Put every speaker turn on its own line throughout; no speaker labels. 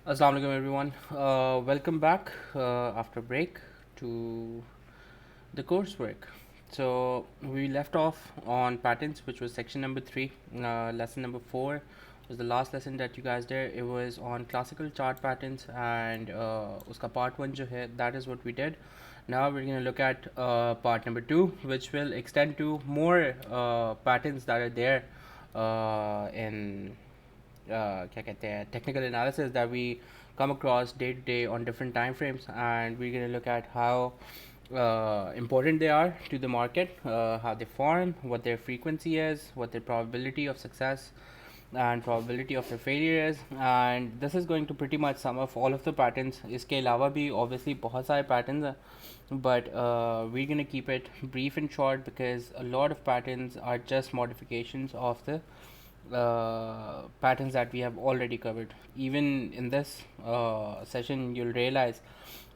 Assalamu alaikum everyone. Welcome back after break to the coursework. So we left off on patterns, which was section number 3. Lesson number 4 was the last lesson that you guys did. It was on classical chart patterns, and uska part 1 jo hai, that is what we did. Now we're going to look at part number 2, which will extend to more patterns that are there in क्या कहते हैं technical analysis that we come across day to day on different time frames, and we're going to look at how important they are to the market, how they form, what their frequency is, what their probability of success and probability of their failure is, and this is going to pretty much sum up all of the patterns. इसके अलावा भी obviously बहुत सारे patterns हैं, but we're going to keep it brief and short because a lot of patterns are just modifications of the patterns that we have already covered. Even in this session, you'll realize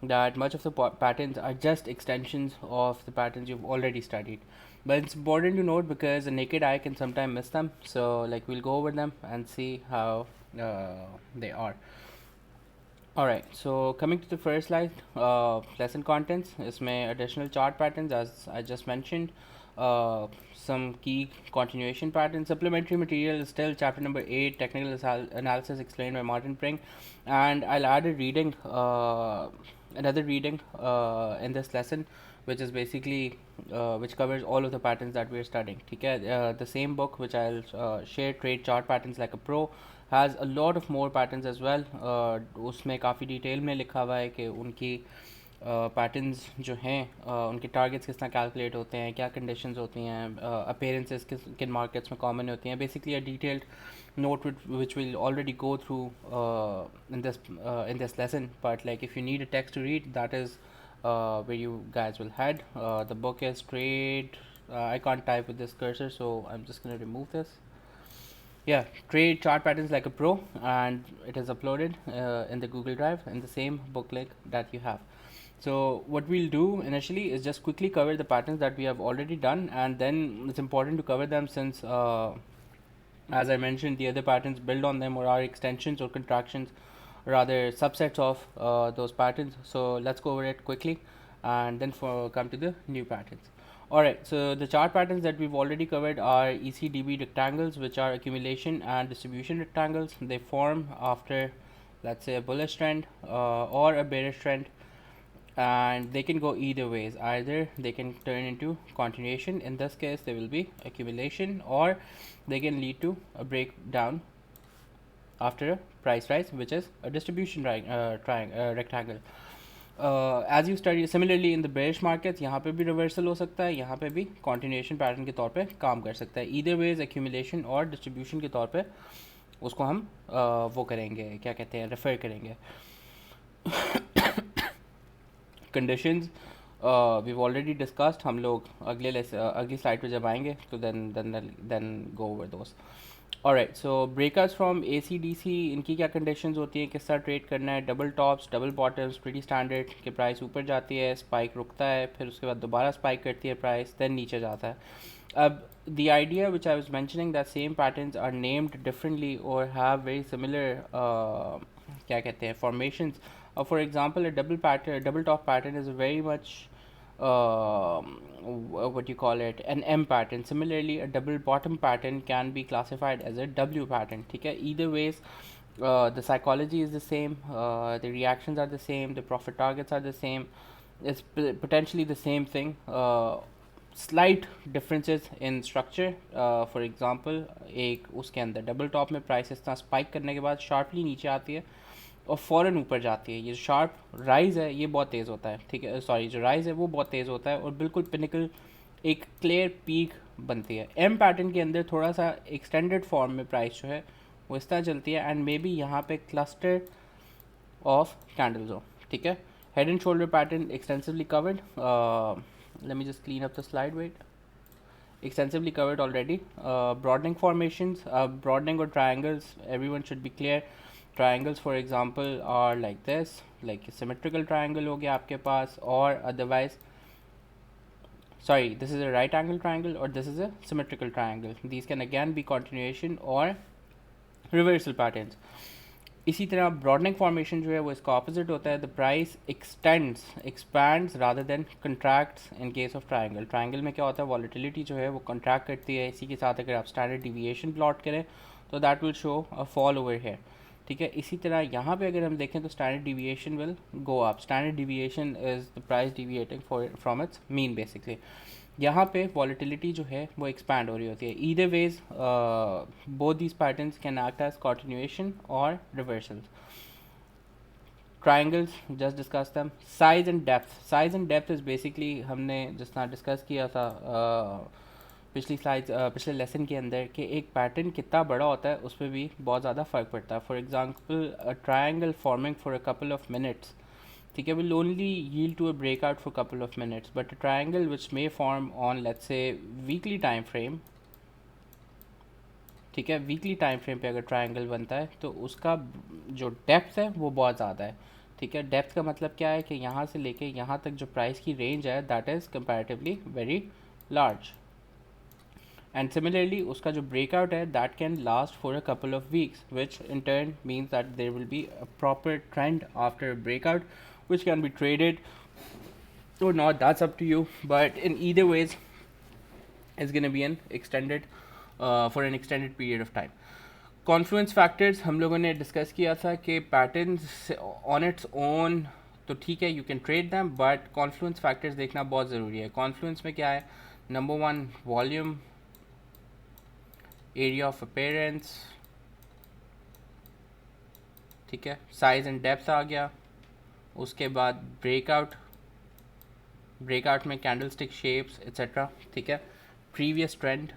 that much of the patterns are just extensions of the patterns you've already studied. But it's important to note because the naked eye can sometimes miss them. So, like, we'll go over them and see how they are. Alright, so coming to the first slide, lesson contents. इसमें additional chart patterns as I just mentioned. Some key continuation patterns. Supplementary material is still chapter number 8, technical analysis explained by Martin Pring, and I'll add a reading, another reading in this lesson, which is basically which covers all of the patterns that we're studying. ठीक है, the same book which I'll share, Trade Chart Patterns Like a Pro, has a lot of more patterns as well. उसमें काफ़ी detail में लिखा हुआ है कि उनकी पैटर्न्स जो हैं उनके टारगेट्स किस तरह कैलकुलेट होते हैं, क्या कंडीशंस होती हैं, अपीयरेंसेस किन मार्केट्स में कॉमन होती हैं. Basically a detailed note which we'll already go through in this lesson, but like if you need a text to read, that is where you guys will head. The book is Trade. I can't type with this cursor, so I'm just going to remove this. Yeah, Trade Chart Patterns Like a Pro, and it is uploaded in the Google Drive in the same book link that you have. So what we'll do initially is just quickly cover the patterns that we have already done, and then it's important to cover them since as I mentioned, the other patterns build on them or are extensions or contractions, rather subsets of those patterns. So let's go over it quickly and then come to the new patterns. Alright, so the chart patterns that we've already covered are ECDB rectangles, which are accumulation and distribution rectangles. They form after, let's say, a bullish trend or a bearish trend, and they can go either ways. Either they can turn into continuation, in this case they will be accumulation, or they can lead to a breakdown after a price rise, which is a distribution rectangle. As you study similarly in the bearish markets, यहाँ पे भी reversal हो सकता है, यहाँ पे भी continuation pattern के तौर पे काम कर सकता है. either ways accumulation और distribution के तौर पे उसको हम वो करेंगे, क्या कहते हैं, रेफर करेंगे. Conditions we've already discussed. हम लोग अगली स्लाइड पे जब आएंगे तो then go over those. Alright, so breakouts from ACDC, इनकी क्या कंडीशंस होती हैं, किस तरह ट्रेड करना है. Double tops, double bottoms, pretty standard के प्राइस ऊपर जाती है, स्पाइक रुकता है, फिर उसके बाद दोबारा स्पाइक करती है प्राइस, देन नीचे जाता है. अब the idea which I was mentioning, that same patterns are named differently or have very similar क्या कहते हैं, formations. For example, a double top pattern is very much what you call it, an M pattern. Similarly, a double bottom pattern can be classified as a W pattern. Okay? Either ways, the psychology is the same, the reactions are the same, the profit targets are the same. It's potentially the same thing. Slight differences in structure. For example, एक उसके अंदर double top में price इस तरह spike करने के बाद sharply नीचे आती है और फ़ौरन ऊपर जाती है. ये शार्प राइज़ है ये बहुत तेज़ होता है, ठीक है, सॉरी, जो राइज़ है वो बहुत तेज़ होता है और बिल्कुल पिनिकल एक क्लियर पीक बनती है. एम पैटर्न के अंदर थोड़ा सा एक्सटेंडेड फॉर्म में प्राइस जो है वो इस तरह चलती है, एंड मे बी यहाँ पे क्लस्टर ऑफ कैंडल्स हो. ठीक है, head and shoulder pattern extensively covered. let me just clean up the slide, wait. Extensively covered already. Broadening formations, broadening or triangles, everyone should be clear. Triangles, for example, are like this, like a symmetrical triangle हो गया आपके पास, or otherwise, sorry, this is a right angle triangle or this is a symmetrical triangle. These can again be continuation or reversal patterns. इसी तरह broadening formation जो है वो इसका opposite होता है, the price expands rather than contracts in case of triangle. Triangle में क्या होता है, वॉलेटिलिटी जो है वो कंट्रैक्ट करती है। इसी के साथ अगर आप स्टैंडर्ड डिविएशन प्लॉट करें तो that will show a fall over है, ठीक है। इसी तरह यहाँ पे अगर हम देखें तो standard deviation will go up. Standard deviation is the price deviating from its mean basically. यहाँ पे वॉलेटिलिटी जो है वो एक्सपैंड हो रही होती है। Either ways both these patterns can act as continuation और reversals. Triangles just discuss them. Size and depth is basically हमने जिस तरह डिस्कस किया था पिछले लेसन के अंदर कि एक पैटर्न कितना बड़ा होता है उस पर भी बहुत ज़्यादा फ़र्क पड़ता है। For example a triangle forming for a couple of minutes, ठीक है, will only yield to a breakout for a couple of minutes, but a triangle which may form on let's say weekly time frame, ठीक है, weekly time frame पे अगर triangle बनता है तो उसका जो डेप्थ है वो बहुत ज़्यादा है, ठीक है। डेप्थ का मतलब क्या है कि यहाँ से लेके यहाँ तक जो प्राइस की रेंज है that is comparatively very large. And similarly उसका जो ब्रेकआउट है that can last for a couple of weeks, which in turn means that there will be a proper trend after breakout which can be traded or not, that's up to you, but in either ways it's going to be an extended for an extended period of time. Confluence factors हम लोगों ने discuss किया था कि patterns on its own तो ठीक है, you can trade them, but Confluence factors देखना बहुत ज़रूरी है। कॉन्फ्लुएंस में क्या है, number one volume, area of appearance, ठीक है, साइज एंड डेप्थ आ गया, उसके बाद ब्रेकआउट में कैंडल स्टिक शेप्स एक्सेट्रा, ठीक है, प्रीवियस ट्रेंड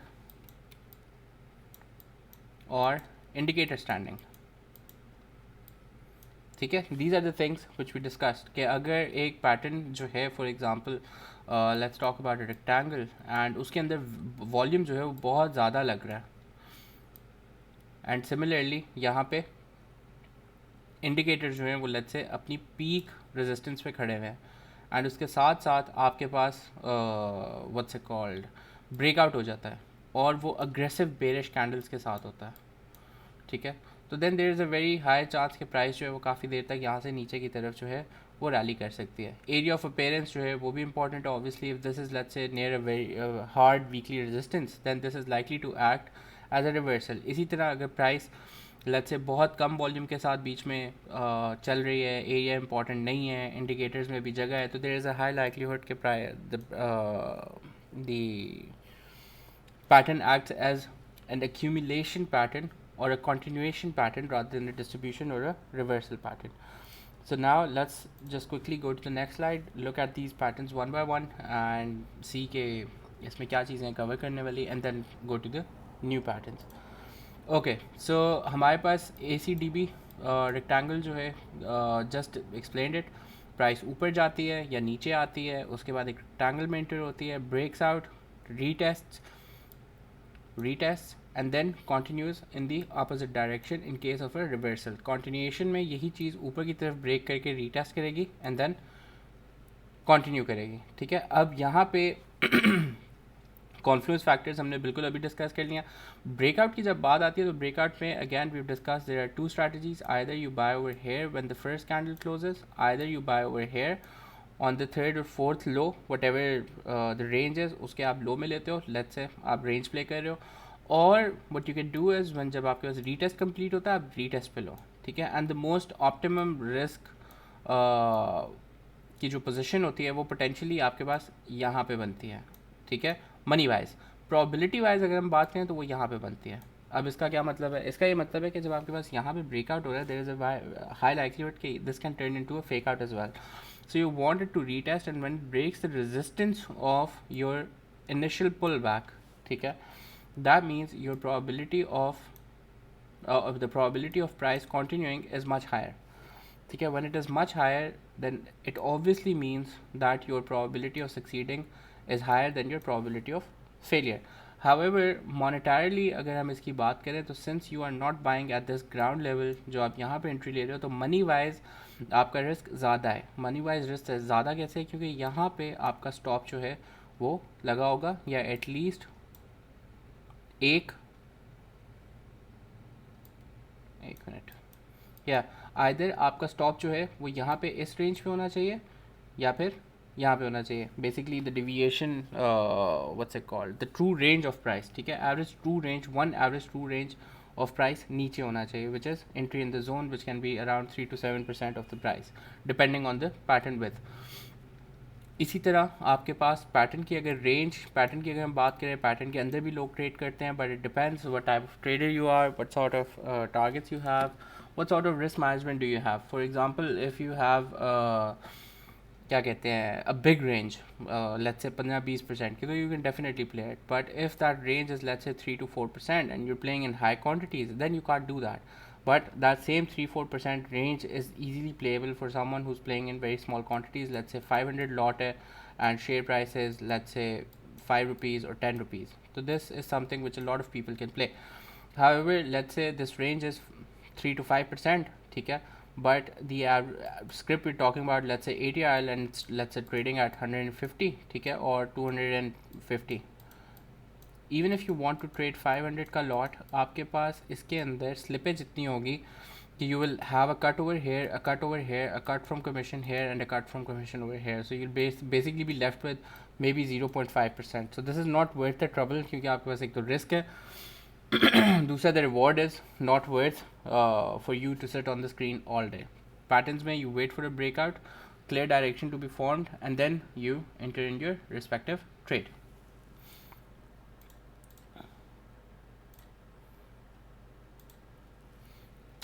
और इंडिकेटर स्टैंडिंग, ठीक है। These are the things which we discussed कि अगर एक पैटर्न जो है for example let's talk about a rectangle and उसके अंदर वॉल्यूम जो है वो बहुत ज़्यादा लग रहा है, एंड सिमिलरली यहाँ पे इंडिकेटर जो हैं वो लेट्स से अपनी पीक रेजिस्टेंस पे खड़े हुए हैं, एंड उसके साथ साथ आपके पास व्हाट्स इट कॉल्ड ब्रेकआउट हो जाता है और वो अग्रेसिव बेरिश कैंडल्स के साथ होता है, ठीक है। तो then there is a very high chance कि प्राइस जो है वो काफ़ी देर तक यहाँ से नीचे की तरफ जो है वो रैली कर सकती है। एरिया ऑफ अपेयरेंस जो है वो भी इंपॉर्टेंट है obviously. If this is let's say near a very hard weekly resistance then this is likely to act as a reversal. इसी तरह अगर प्राइस लेट्स से बहुत कम वॉल्यूम के साथ बीच में चल रही है, एरिया इंपॉर्टेंट नहीं है, इंडिकेटर्स में भी जगह है, तो there is a high likelihood के the pattern acts as an accumulation pattern or a continuation pattern rather than a distribution or a reversal pattern. So now let's just quickly go to the next slide, look at these patterns one by one and see के इसमें क्या चीज़ें cover करने वाली, and then go to the new patterns. Okay so हमारे पास ACDB rectangle जो है just explained it. Price ऊपर जाती है या नीचे आती है, उसके बाद एक रेक्टेंगल में एंटर होती है, breaks out, retest and then continues in the opposite direction in case of a reversal. Continuation में यही चीज़ ऊपर की तरफ ब्रेक करके रीटेस्ट करेगी एंड देन कंटिन्यू करेगी, ठीक है। अब यहाँ पे कॉन्फ्लुएंस फैक्टर्स हमने बिल्कुल अभी डिस्कस कर लिया। ब्रेकआउट की जब बात आती है तो ब्रेकआउट में again we discuss there are two strategies, either you buy over here when the first candle closes, either you buy over here on the third or fourth low, whatever the range is, उसके आप लो में लेते हो, let's say आप range play कर रहे हो, और what you can do is one जब आपके पास रीटेस्ट कंप्लीट होता है आप रीटेस्ट पे लो, ठीक है। And the most optimum risk की जो पोजीशन होती है वो पोटेंशियली आपके पास यहाँ पे बनती है, ठीक है। मनी वाइज, प्रोबेबिलिटी वाइज अगर हम बात करें तो वो यहाँ पे बनती है। अब इसका क्या मतलब है, इसका ये मतलब है कि जब आपके पास यहाँ पे ब्रेकआउट हो रहा है there is a high likelihood कि this can turn into a fake out as well, so you want it to retest and when it breaks the resistance of your initial pullback, ठीक है, that means your probability of the probability of price continuing is much higher, ठीक है। when it is much higher then it obviously means that your probability of succeeding is higher than your probability of failure. However, monetarily अगर हम इसकी बात करें तो since you are not buying at this ground level, जो आप यहाँ पे एंट्री ले रहे हो, तो मनी वाइज आपका रिस्क ज़्यादा है। मनी वाइज रिस्क ज़्यादा कैसे है, क्योंकि यहाँ पे आपका स्टॉप जो है वो लगा होगा या एटलीस्ट एक मिनट या आइदर आपका स्टॉप जो है वो यहाँ पे इस रेंज पे होना चाहिए या फिर यहाँ पे होना चाहिए. Basically the deviation, what's it called, the true range of price, ठीक है, average true range, one average true range of price नीचे होना चाहिए, which is entry in the zone which can be around 3 to 7% of the price depending on the pattern with. इसी तरह आपके पास pattern की अगर रेंज, पैटर्न की अगर हम बात करें, पैटर्न के अंदर भी लोग ट्रेड करते हैं, but it depends what type of trader you are, what sort of targets you have, what sort of risk management do you have. For example if you have क्या कहते हैं a big range, let's say 15-20% की, तो you can definitely play it. But if that range is let's say 3 to 4% and you're playing in high quantities, then you can't do that. But that same 3-4% range is easily playable for someone who's playing in very small quantities. Let's say 500 lot hai, and share price is let's say 5 rupees or 10 rupees. So this is something which a lot of people can play. However, let's say this range is 3 to 5%, ठीक है, but the script we're talking about, let's say 80 RL and it's, let's say trading at 150, ठीक है, or 250. Even if you want to trade 500 का lot, आपके पास इसके अंदर slippage इतनी होगी कि you will have a cut over here, a cut over here, a cut from commission here and a cut from commission over here. So you basically be left with maybe 0.5%. So this is not worth the trouble, क्योंकि आपके पास एक तो risk है, दूसरा the reward is not worth for you to sit on the screen all day. Patterns में you wait for a breakout, clear direction to be formed and then you enter in your respective trade.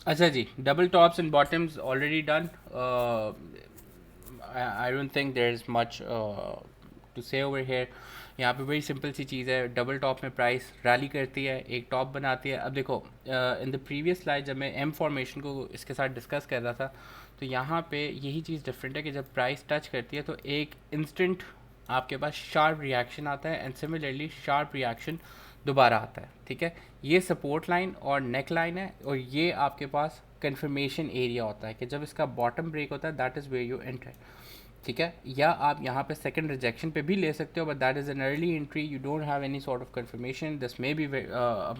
अच्छा जी, double tops and bottoms already done. I don't think there is much to say over here. यहाँ पे बड़ी simple सी चीज़ है. Double top में price rally करती है, एक टॉप बनाती है. अब देखो, इन द प्रीवियस स्लाइड जब मैं एम फॉर्मेशन को इसके साथ डिस्कस कर रहा था, तो यहाँ पे यही चीज़ डिफरेंट है कि जब प्राइस टच करती है तो एक इंस्टेंट आपके पास शार्प रिएक्शन आता है एंड सिमिलरली शार्प रिएक्शन दोबारा आता है. ठीक है, ये सपोर्ट लाइन और नेक लाइन है, और ये आपके पास कन्फर्मेशन एरिया होता है कि जब इसका बॉटम ब्रेक होता है, that is where you enter. ठीक है, या आप यहाँ पे सेकंड रिजेक्शन पे भी ले सकते हो, but that is an early entry. You don't have any sort of confirmation. This may be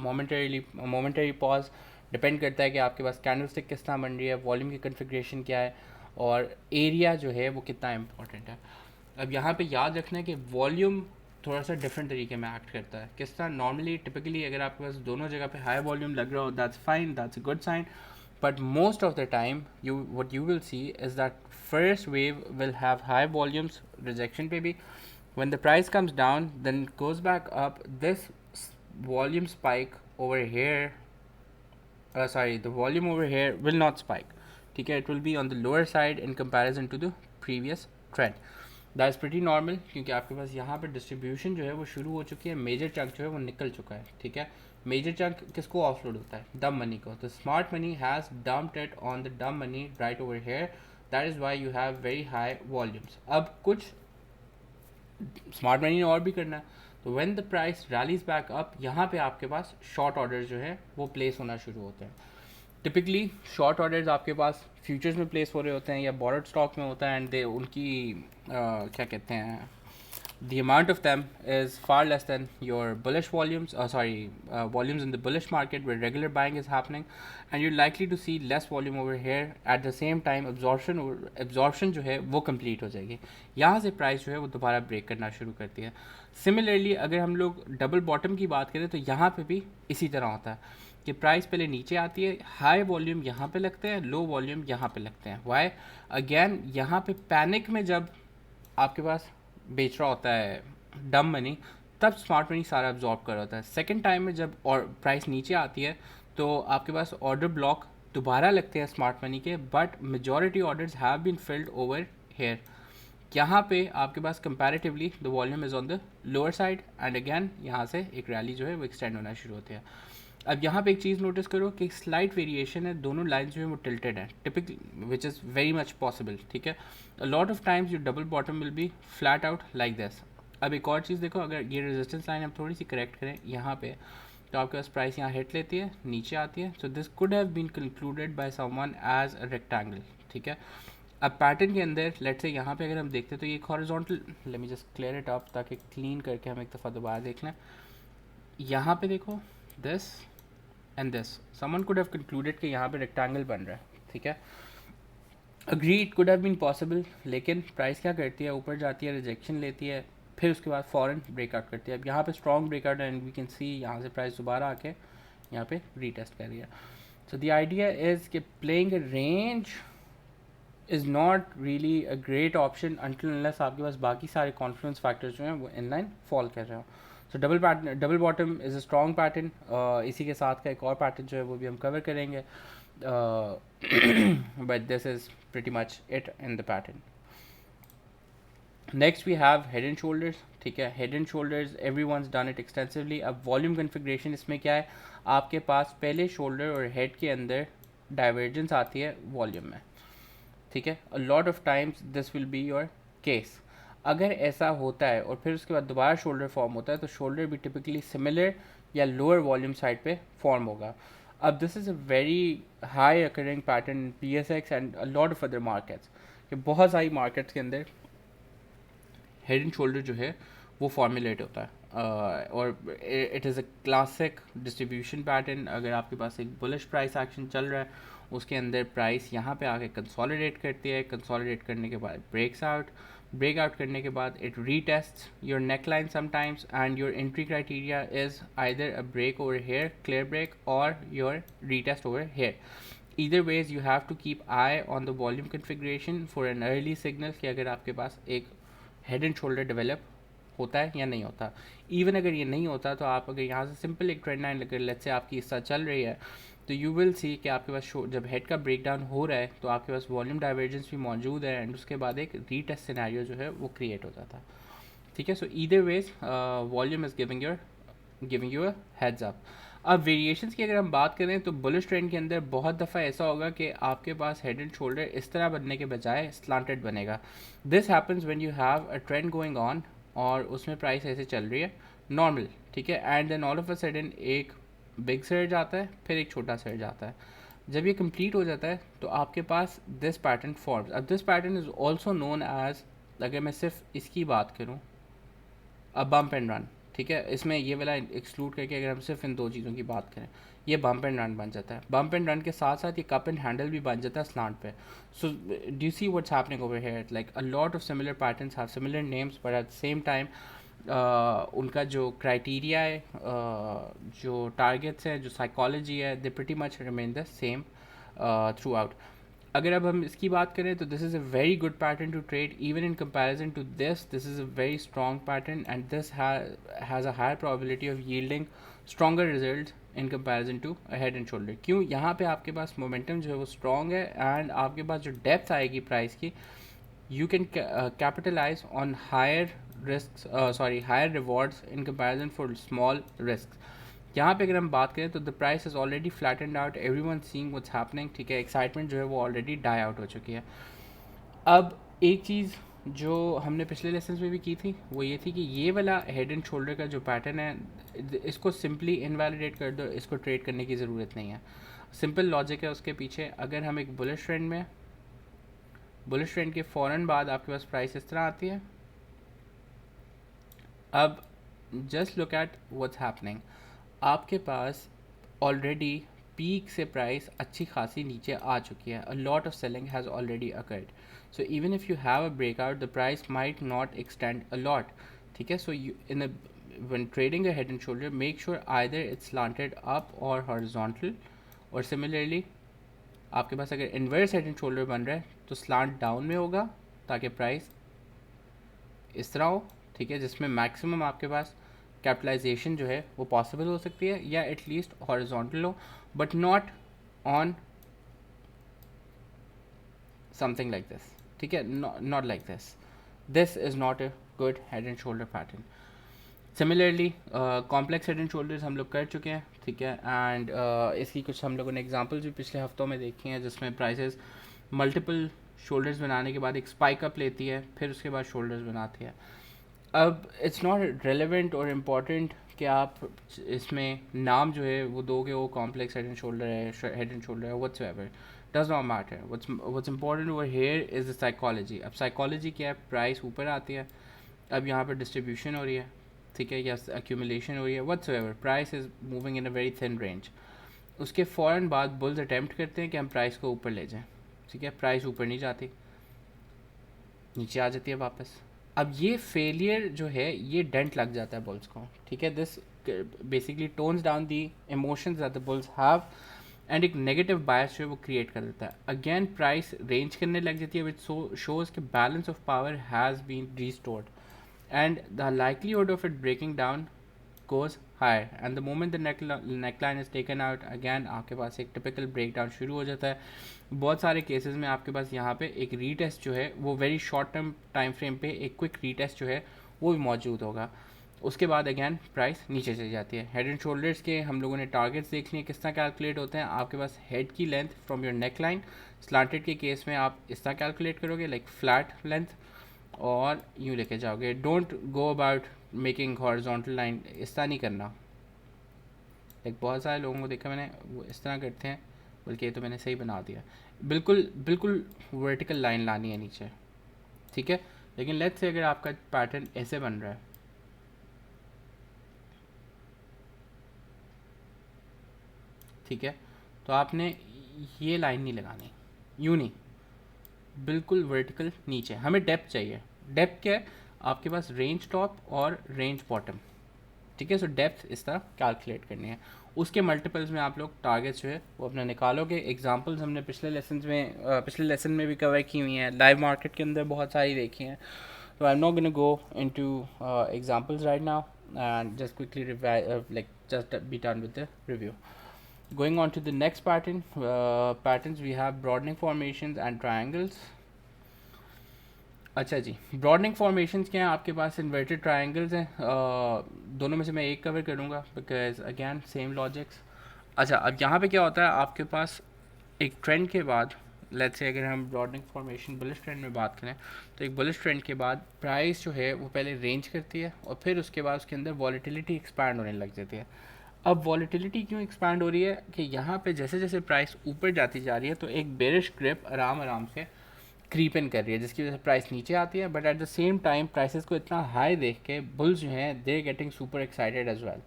momentary pause. Depend करता है कि आपके पास कैंडलस्टिक किस तरह बन रही है, वॉल्यूम की कन्फिग्रेशन क्या है, और एरिया जो है वो कितना इंपॉर्टेंट है. अब यहाँ पे याद रखना है कि वॉल्यूम थोड़ा सा डिफरेंट तरीके में एक्ट करता है. किस तरह, नॉर्मली टिपिकली अगर आपके पास दोनों जगह पे हाई वॉल्यूम लग रहा हो, that's fine, that's a good sign. But most of the time, what you will see is that first wave will have high volumes, rejection maybe. When the price comes down, then it goes back up. This volume spike over here, the volume over here will not spike. Okay, it will be on the lower side in comparison to the previous trend. That is pretty normal, क्योंकि आपके पास यहाँ पे distribution जो है वो शुरू हो चुकी है, मेजर चंक जो है वो निकल चुका है. ठीक है, मेजर चंक किसको ऑफलोड होता है, डम मनी को. तो smart money has dumped it on the डम money right over hair. That is why you have very high volumes. अब कुछ स्मार्ट मनी ने और भी करना है, तो when the price rallies back up, यहाँ पे आपके पास शॉर्ट ऑर्डर जो है वो प्लेस होना शुरू होते हैं. टिपिकली शॉर्ट ऑर्डर्स आपके पास फ्यूचर्स में प्लेस हो रहे होते हैं या बॉर्डर स्टॉक में होता है, एंड दे उनकी क्या कहते हैं, the amount of them is far less than your bullish volumes, volumes in the bullish market where regular buying is happening, and you're likely to see less volume over here. At the same time, absorption जो है वो complete हो जाएगी. यहाँ से price जो है वो दोबारा ब्रेक करना शुरू करती है. सिमिलरली अगर हम लोग डबल बॉटम की बात करें, तो यहाँ पे भी इसी तरह होता है कि प्राइस पहले नीचे आती है, हाई वॉल्यूम यहाँ पे लगते हैं, लो वॉल्यूम यहाँ पे लगते हैं. वाई, अगेन यहाँ पे पैनिक में जब आपके पास बेच रहा होता है डम मनी, तब स्मार्ट मनी सारा अब्जॉर्ब कर रहा होता है. सेकंड टाइम में जब और प्राइस नीचे आती है, तो आपके पास ऑर्डर ब्लॉक दोबारा लगते हैं स्मार्ट मनी के, but majority orders have been filled over here. यहाँ पे आपके पास comparatively the volume is on the lower side, and again यहाँ से एक रैली जो है वो एक्सटेंड होना शुरू होती है. अब यहाँ पे एक चीज़ नोटिस करो कि स्लाइट वेरिएशन है, दोनों लाइन्स जो है वो टिल्टेड है, typically which is very much possible. ठीक है, अ lot of times your double bottom will be flat out like this. अब एक और चीज़ देखो, अगर ये रेजिस्टेंस लाइन हम थोड़ी सी करेक्ट करें यहाँ पे, तो आपके पास प्राइस यहाँ हिट लेती है, नीचे आती है. So this could have been concluded by someone as a rectangle. ठीक है, अब पैटर्न के अंदर लेट्स से यहाँ पे अगर हम देखते हैं, तो ये एक horizontal, late me just clear it up ताकि क्लीन करके हम एक दफ़ा दोबारा देख लें. यहाँ पे देखो, this and this, someone could have concluded कि यहाँ पे रेक्टेंगल बन रहा है. ठीक है, agree it could have been possible, लेकिन प्राइस क्या करती है, ऊपर जाती है, रिजेक्शन लेती है, फिर उसके बाद फ़ौरन ब्रेकआउट करती है। अब यहाँ पे strong breakout and we can see यहाँ से प्राइस दोबारा आके यहाँ पे रीटेस्ट कर रही है। सो द आइडिया इज़ कि playing a range is not really a great option until unless आपके पास बाकी सारे कॉन्फिडेंस फैक्टर्स जो हैं वो इनलाइन फॉल कर रहे हो। सो double bottom is a strong pattern. इसी के साथ का एक और पैटर्न जो है वो भी हम कवर करेंगे, but this is pretty much it in the pattern. Next we have head and shoulders, ठीक है, head and shoulders everyone's done it extensively. अब volume configuration इसमें क्या है, आपके पास पहले shoulder और head के अंदर divergence आती है volume में, ठीक है, a lot of times this will be your case. अगर ऐसा होता है और फिर उसके बाद दोबारा शोल्डर फॉर्म होता है तो शोल्डर भी टिपिकली सिमिलर या लोअर वॉल्यूम साइड पे फॉर्म होगा. अब this is a very high occurring pattern P S x and a lot of other markets, कि बहुत सारी मार्केट्स के अंदर हेड एंड शोल्डर जो है वो फॉर्मुलेट होता है. और it is a classic distribution pattern. अगर आपके पास एक बुलिश प्राइस एक्शन चल रहा है, उसके अंदर प्राइस यहाँ पे आके कंसोलिडेट करती है, कंसोलिडेट करने के बाद ब्रेकआउट करने के बाद it retests your neckline sometimes and your entry criteria is either a break over here, clear break, or your retest over here. Either ways you have to keep eye on the volume configuration for an early signal कि अगर आपके पास एक head and shoulder develop होता है या नहीं होता. इवन अगर ये नहीं होता तो आप अगर यहाँ से सिंपल एक ट्रेंड लाइन अगर लेट्स से आपकी इस चल रही है तो यू विल सी कि आपके पास जब हेड का ब्रेक डाउन हो रहा है तो आपके पास वॉल्यूम डाइवर्जेंस भी मौजूद है एंड उसके बाद एक रीटेस्ट सिनेरियो जो है वो क्रिएट हो जाता है. ठीक है, so either wedge volume is giving you a heads up. अब वेरिएशंस की अगर हम बात करें तो बुलिश ट्रेंड के अंदर बहुत दफ़ा ऐसा होगा कि आपके पास हेड एंड शोल्डर इस तरह बनने के बजाय स्लांटेड बनेगा. This happens when you have a trend going on और उसमें प्राइस ऐसे चल रही है नॉर्मल, ठीक है, and then all of a sudden एक बिग सर्ज आता है, फिर एक छोटा सर्ज आता है. जब ये कंप्लीट हो जाता है तो आपके पास दिस पैटर्न फॉर्म्स. अब this pattern is also known as, अगर मैं सिर्फ इसकी बात करूँ, अब बम्प एंड रन, ठीक है, इसमें ये वाला एक्सक्लूड करके अगर हम सिर्फ इन दो चीज़ों की बात करें, ये बम्प एंड रन बन जाता है. बम्प एंड रन के साथ साथ ये कप एंड हैंडल भी बन जाता है स्लांट पे. So do see what's happening over here, like a lot of similar patterns have similar names but at the same time उनका जो क्राइटेरिया है, जो टारगेट्स हैं, जो साइकोलॉजी है, they pretty much remain the same throughout. अगर अब हम इसकी बात करें तो this is a very good pattern to trade even in comparison to this is a very strong pattern and this has a higher probability of yielding stronger result in comparison to head and shoulder. क्यों? यहाँ पे आपके पास momentum जो है वो strong है and आपके पास जो डेप्थ आएगी प्राइस की, you can capitalize on higher risks, higher rewards in comparison for small risks. यहाँ पे अगर हम बात करें तो the price is already flattened out, everyone seeing what's happening, ठीक है, एक्साइटमेंट जो है वो ऑलरेडी डाई आउट हो चुकी है. अब एक चीज़ जो हमने पिछले लेसन में भी की थी वो ये थी कि ये वाला हेड एंड शोल्डर का जो पैटर्न है इसको सिंपली इनवैलिडेट कर दो, इसको ट्रेड करने की ज़रूरत नहीं है. सिंपल लॉजिक है उसके पीछे. अगर हम एक बुलिश ट्रेंड में, बुलिश ट्रेंड के फ़ौरन बाद आपके पास प्राइस इस तरह आती है. अब just look at what's happening. आपके पास ऑलरेडी पीक से प्राइस अच्छी खासी नीचे आ चुकी है. अ lot of selling has already occurred. So even if you have a breakout the price might not extend a lot. ठीक है, so you in a when trading a head and shoulder make sure either it's slanted up or horizontal, और similarly आपके पास अगर inverse head and shoulder बन रहा है तो slant down में होगा ताकि प्राइस इस तरह हो, ठीक है, जिसमें मैक्सिमम आपके पास कैपिटलाइजेशन जो है वो पॉसिबल हो सकती है, या एटलीस्ट हॉरिजॉन्टल हो but not on something like this. ठीक है, not like this. This is not a good head and shoulder pattern. Similarly complex head and shoulders हम लोग कर चुके हैं, ठीक है, एंड इसकी कुछ हम लोगों ने एग्जांपल्स भी पिछले हफ्तों में देखी हैं जिसमें प्राइसेस मल्टीपल शोल्डर्स बनाने के बाद एक स्पाइक अप लेती है, फिर उसके बाद शोल्डर्स बनाती है. अब इट्स नॉट रेलेवेंट और इम्पॉर्टेंट कि आप इसमें नाम जो है वो दोगे वो कॉम्प्लेक्स हेड एंड शोल्डर है, हेड एंड शोल्डर है, whatsoever, does not matter. What's important over here is the psychology. अब साइकोलॉजी क्या है? प्राइस ऊपर आती है, अब यहाँ पर डिस्ट्रीब्यूशन हो रही है, ठीक है, या एक्यूमुलेशन हो रही है, whatsoever, price is moving in a very thin range. उसके फ़ौरन बाद बुल्स अटेम्प्ट करते हैं कि हम प्राइस को ऊपर ले जाएं, ठीक है, प्राइस ऊपर नहीं जाती, नीचे आ जाती है वापस। अब ये फेलियर जो है ये डेंट लग जाता है बुल्स को, ठीक है, this basically tones down the emotions that the bulls have and एक नेगेटिव बायस जो है वो क्रिएट कर देता है। अगेन प्राइस रेंज करने लग जाती है विच शोज कि balance of power has been restored and the likelihood of it breaking down goes higher and the moment the neckline is taken out again आपके पास एक typical breakdown शुरू हो जाता है। बहुत सारे केसेस में आपके पास यहाँ पे एक रीटेस्ट जो है वो very short term time frame पे एक क्विक रीटेस्ट जो है वो भी मौजूद होगा। उसके बाद अगेन प्राइस नीचे चली जाती है। हेड एंड शोल्डर्स के हम लोगों ने टारगेट्स देख लिए किस तरह कैलकुलेट होते हैं। आपके पास हेड की length from your neck line, slanted के केस में आप इस तरह कैलकुलेट करोगे लाइक फ्लैट लेंथ और यूँ लेके जाओगे। Don't go about making horizontal line, इस तरह नहीं करना। एक बहुत सारे लोगों को देखा मैंने वो इस तरह करते हैं, बल्कि ये तो मैंने सही बना दिया। बिल्कुल बिल्कुल वर्टिकल लाइन लानी है नीचे, ठीक है। लेकिन लेट्स से अगर आपका पैटर्न ऐसे बन रहा है, ठीक है, तो आपने ये लाइन नहीं लगानी, यूँ नहीं, बिल्कुल वर्टिकल नीचे। हमें डेप्थ चाहिए। डेप्थ क्या है आपके पास? रेंज टॉप और रेंज बॉटम, ठीक है। सो डेप्थ इस तरह कैलकुलेट करनी है। उसके मल्टीपल्स में आप लोग टारगेट्स जो है वो अपना निकालोगे। एग्जांपल्स हमने पिछले लेसन में भी कवर की हुई हैं, लाइव मार्केट के अंदर बहुत सारी देखी हैं। तो I am not gonna go into examples right now and just quickly like just be done with the review. Going on to the next patterns we have broadening formations and triangles. अच्छा जी, broadening formations क्या हैं आपके पास? Inverted triangles हैं। दोनों में से मैं एक कवर करूँगा बिकॉज अगेन सेम लॉजिक्स। अच्छा, अब यहाँ पे क्या होता है आपके पास एक ट्रेंड के बाद, लेट्स से अगर हम ब्रॉडनिंग फॉर्मेशन बुलिश ट्रेंड में बात करें, तो एक बुलिश ट्रेंड के बाद प्राइस जो है वो पहले रेंज करती है और फिर उसके बाद उसके अंदर वॉलीटिलिटी एक्सपैंड होने लग जाती है। अब वॉलीटिलिटी क्यों एक्सपैंड हो रही है कि यहाँ पे जैसे जैसे प्राइस ऊपर जाती जा रही है तो एक बेरिश ग्रिप आराम आराम से क्रीप इन कर रही है, जिसकी वजह से प्राइस नीचे आती है। But at the same time prices को इतना हाई देख के बुल्स जो हैं they getting super excited as well,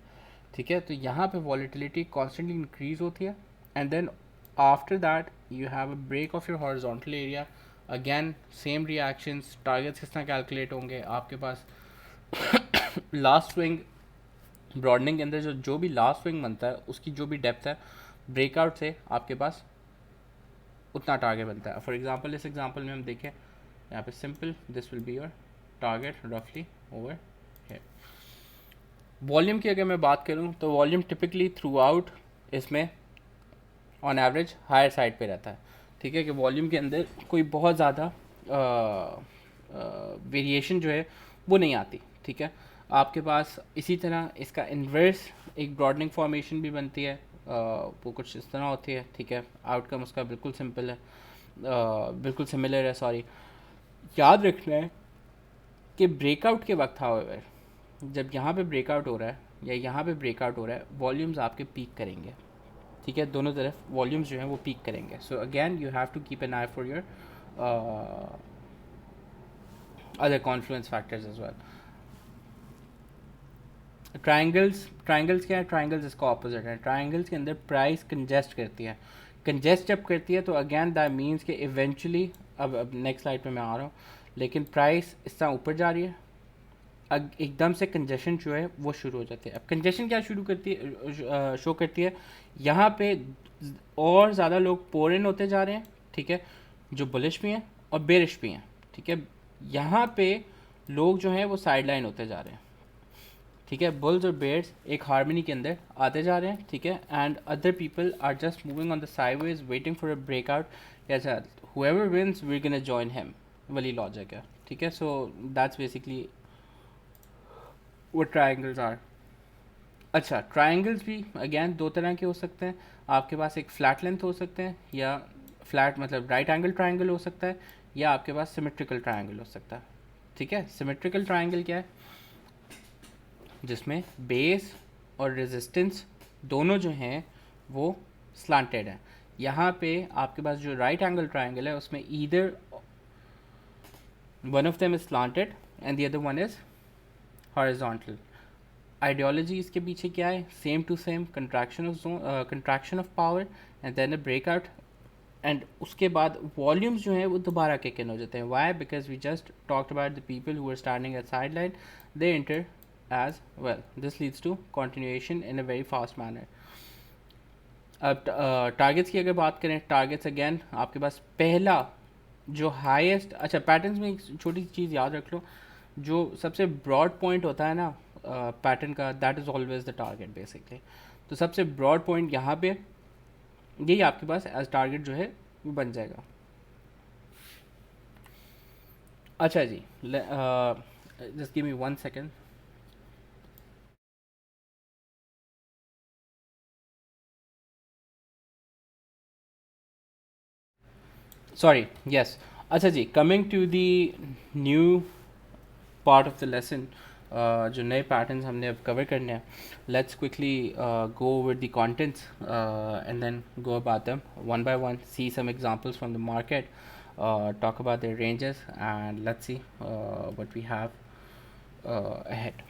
ठीक है। तो यहाँ पे वॉलीटिलिटी कॉन्स्टेंटली इंक्रीज होती है and then after that you have a break of your horizontal area. Again same reactions, targets किस तरह कैलकुलेट होंगे आपके पास? लास्ट स्विंग ब्रॉडनिंग के अंदर जो भी लास्ट स्विंग बनता है उसकी जो भी डेप्थ है ब्रेकआउट से आपके पास उतना टारगेट बनता है। फॉर एग्जांपल इस एग्जांपल में हम देखें यहाँ पे simple, this will be your target रफली ओवर है। वॉल्यूम की अगर मैं बात करूँ तो वॉल्यूम टिपिकली थ्रू आउट इसमें ऑन एवरेज हायर साइड पे रहता है, ठीक है, कि वॉल्यूम के अंदर कोई बहुत ज़्यादा वेरिएशन जो है वो नहीं आती, ठीक है। आपके पास इसी तरह इसका इन्वर्स एक ब्रॉडनिंग फॉर्मेशन भी बनती है, वो कुछ इस तरह होती है, ठीक है। आउटकम उसका बिल्कुल सिंपल है, बिल्कुल सिमिलर है, सॉरी। याद रखना है कि ब्रेकआउट के वक्त हाउएवर जब यहाँ पे ब्रेकआउट हो रहा है या यहाँ पे ब्रेकआउट हो रहा है वॉल्यूम्स आपके पीक करेंगे, ठीक है, दोनों तरफ वॉल्यूम्स जो हैं वो पीक करेंगे। So again you have to keep an eye for your other confluence factors as well. Triangles क्या है? ट्राइंगल्स इसका ऑपोजिट है। ट्राइंगल्स के अंदर प्राइस कंजेस्ट करती है। कंजेस्ट जब करती है तो अगेन दैट मीन्स कि इवेंचुअली, अब नेक्स्ट स्लाइड पे मैं आ रहा हूँ, लेकिन प्राइस इस तरह ऊपर जा रही है, एकदम से कंजेशन जो है वो शुरू हो जाती है। अब कंजेशन क्या शुरू करती है, शो करती है यहाँ पे और ज़्यादा लोग पोर इन होते जा रहे हैं, ठीक है, जो बुलिश भी हैं और बेरिश भी हैं, ठीक है। यहाँ पे लोग जो हैं वो साइड लाइन होते जा रहे हैं, ठीक है। बुल्स और बेयर्स एक हार्मनी के अंदर आते जा रहे हैं, ठीक है, and other people are just moving on the sideways waiting for a breakout. ऐसा whoever wins we gonna join him वाली लॉजिक है, ठीक है। So that's basically what triangles are. अच्छा, ट्रायंगल्स भी अगेन दो तरह के हो सकते हैं। आपके पास एक फ्लैट लेंथ हो सकते हैं, या फ्लैट मतलब राइट एंगल ट्रायंगल हो सकता है, या आपके पास सिमेट्रिकल ट्रायंगल हो सकता है, ठीक है। सिमेट्रिकल ट्रायंगल क्या है? जिसमें बेस और रेजिस्टेंस दोनों जो हैं वो स्लांटेड हैं। यहाँ पे आपके पास जो राइट एंगल ट्रायंगल है उसमें either one of them is slanted and the other one is horizontal. Ideology इसके पीछे क्या है? Same to same, contraction of power and then a breakout, and उसके बाद वॉल्यूम्स जो हैं वो दोबारा किक इन हो जाते हैं. Why? Because we just talked about the people who are standing at sideline, they enter as well. This leads to continuation in a very fast manner. अब टारगेट्स की अगर बात करें, टारगेट्स अगेन आपके पास पहला जो हाईएस्ट, अच्छा patterns में एक छोटी सी चीज़ याद रख लो, जो सबसे ब्रॉड पॉइंट होता है ना पैटर्न का, that is always the target basically. तो सबसे ब्रॉड पॉइंट यहाँ पे यही आपके पास एज टारगेट जो है वो बन जाएगा. अच्छा जी, just give me 1 second. Sorry, yes. अच्छा जी, coming to the new part of the lesson, जो नए पैटर्न्स हमने अब कवर करने हैं, let's quickly go with the contents and then go about them one by one, see some examples from the market, talk about their ranges, and let's see what we have ahead.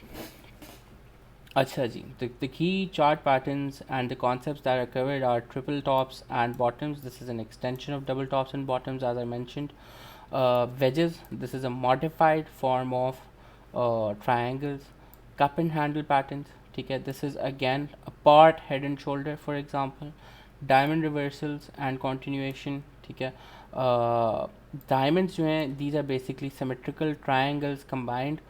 Acha ji, the key chart patterns and the concepts that are covered are triple tops and bottoms. This is an extension of double tops and bottoms, as I mentioned. Wedges, this is a modified form of triangles. Cup and handle patterns, okay, this is again a part head and shoulder, for example. Diamond reversals and continuation, okay. Diamonds जो हैं, these are basically symmetrical triangles combined.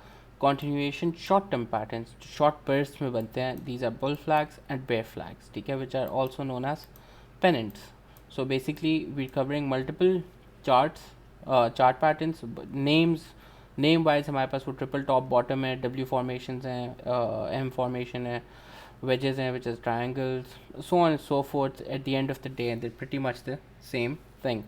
Continuation short term patterns, short bursts में बनते हैं, these are bull flags and bear flags, ठीक है, which are also known as pennants. So basically we're covering multiple charts, chart patterns, names, name wise हमारे पास वो triple top bottom है, W formation हैं, M formation है, wedges हैं, which is triangles, so on and so forth. At the end of the day, they're pretty much the same thing.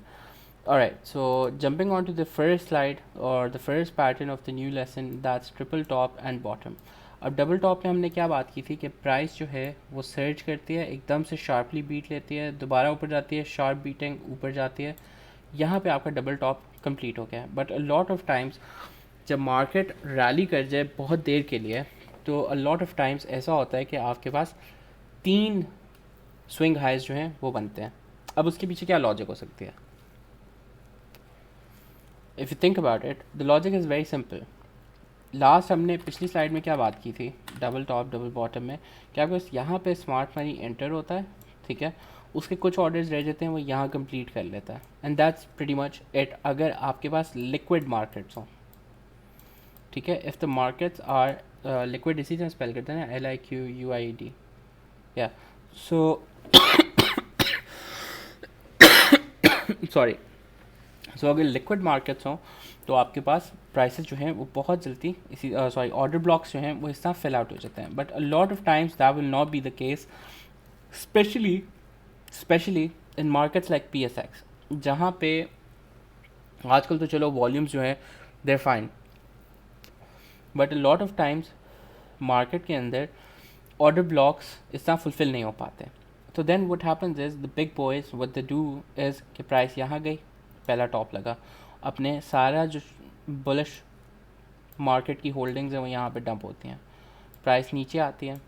Alright, so jumping on to the first slide or the first pattern of the new lesson, that's triple top and bottom. अब double top में हमने क्या बात की थी कि price जो है वो सर्च करती है, एकदम से शार्पली बीट लेती है, दोबारा ऊपर जाती है, शार्प बीटिंग ऊपर जाती है. यहाँ पे आपका डबल टॉप कंप्लीट हो गया. But a lot of times जब मार्केट रैली कर जाए बहुत देर के लिए, तो अ लॉट ऑफ टाइम्स ऐसा होता है कि आपके पास 3 स्विंग हाइज जो हैं वो बनते हैं. अब उसके पीछे क्या लॉजिक हो सकती है? If you think about it, the logic is very simple. Last हमने पिछली स्लाइड में क्या बात की थी, डबल टॉप डबल बॉटम में, क्या बस यहाँ पे स्मार्ट मनी एंटर होता है, ठीक है, उसके कुछ ऑर्डर्स रह जाते हैं, वो यहाँ कंप्लीट कर लेता है, and that's pretty much it. अगर आपके पास लिक्विड मार्केट्स हों, ठीक है, if the markets are liquid, इसी तरह स्पेल करते हैं ना, LIQUID, या सो सॉरी. सो अगर लिक्विड मार्केट्स हों तो आपके पास प्राइसेस जो हैं वो बहुत जल्दी इसी ऑर्डर ब्लॉक्स जो हैं वो इस तरह फिल आउट हो जाते हैं. But a lot of times that will not be the case, especially in markets like PSX, जहाँ पे आजकल तो चलो वॉल्यूम्स जो हैं they're fine, but a lot of times market के अंदर ऑर्डर ब्लॉक्स इस तरह फुलफिल नहीं हो पाते. तो then what happens is the big boys what they do is कि प्राइस यहाँ गई, पहला टॉप लगा, अपने सारा जो बुलिश मार्केट की होल्डिंग्स हैं वो यहाँ पे डंप होती हैं, प्राइस नीचे आती है,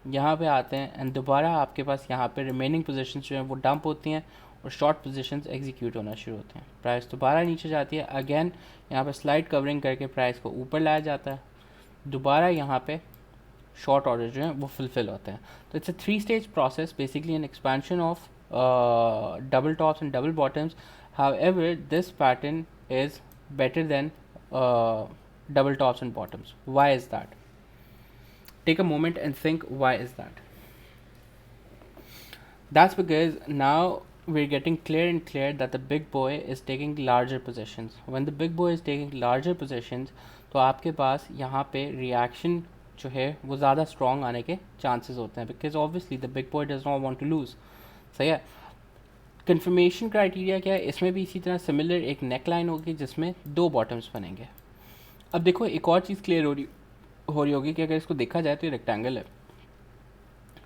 यहाँ पे आते हैं, एंड दोबारा आपके पास यहाँ पे रिमेनिंग पोजीशंस जो हैं वो डंप होती हैं और शॉर्ट पोजीशंस एग्जीक्यूट होना शुरू होते हैं. प्राइस दोबारा नीचे जाती है, अगेन यहाँ पे स्लाइड कवरिंग करके प्राइस को ऊपर लाया जाता है, दोबारा यहाँ पे शॉर्ट ऑर्डर जो हैं वो फुलफिल होते हैं. तो it's a 3 stage process, basically N expansion of double tops and double bottoms. However, this pattern is better than double tops and bottoms. Why is that? Take a moment and think, why is that? That's because now we're getting clear and clear that the big boy is taking larger positions. When the big boy is taking larger positions, तो आपके पास यहाँ पे reaction जो है वो ज़्यादा strong आने के chances होते हैं, because obviously the big boy does not want to lose. सही है. कन्फर्मेशन क्राइटेरिया क्या है, इसमें भी इसी तरह सिमिलर एक नेक लाइन होगी जिसमें 2 बॉटम्स बनेंगे. अब देखो एक और चीज़ क्लियर हो रही होगी कि अगर इसको देखा जाए तो ये रेक्टेंगल है,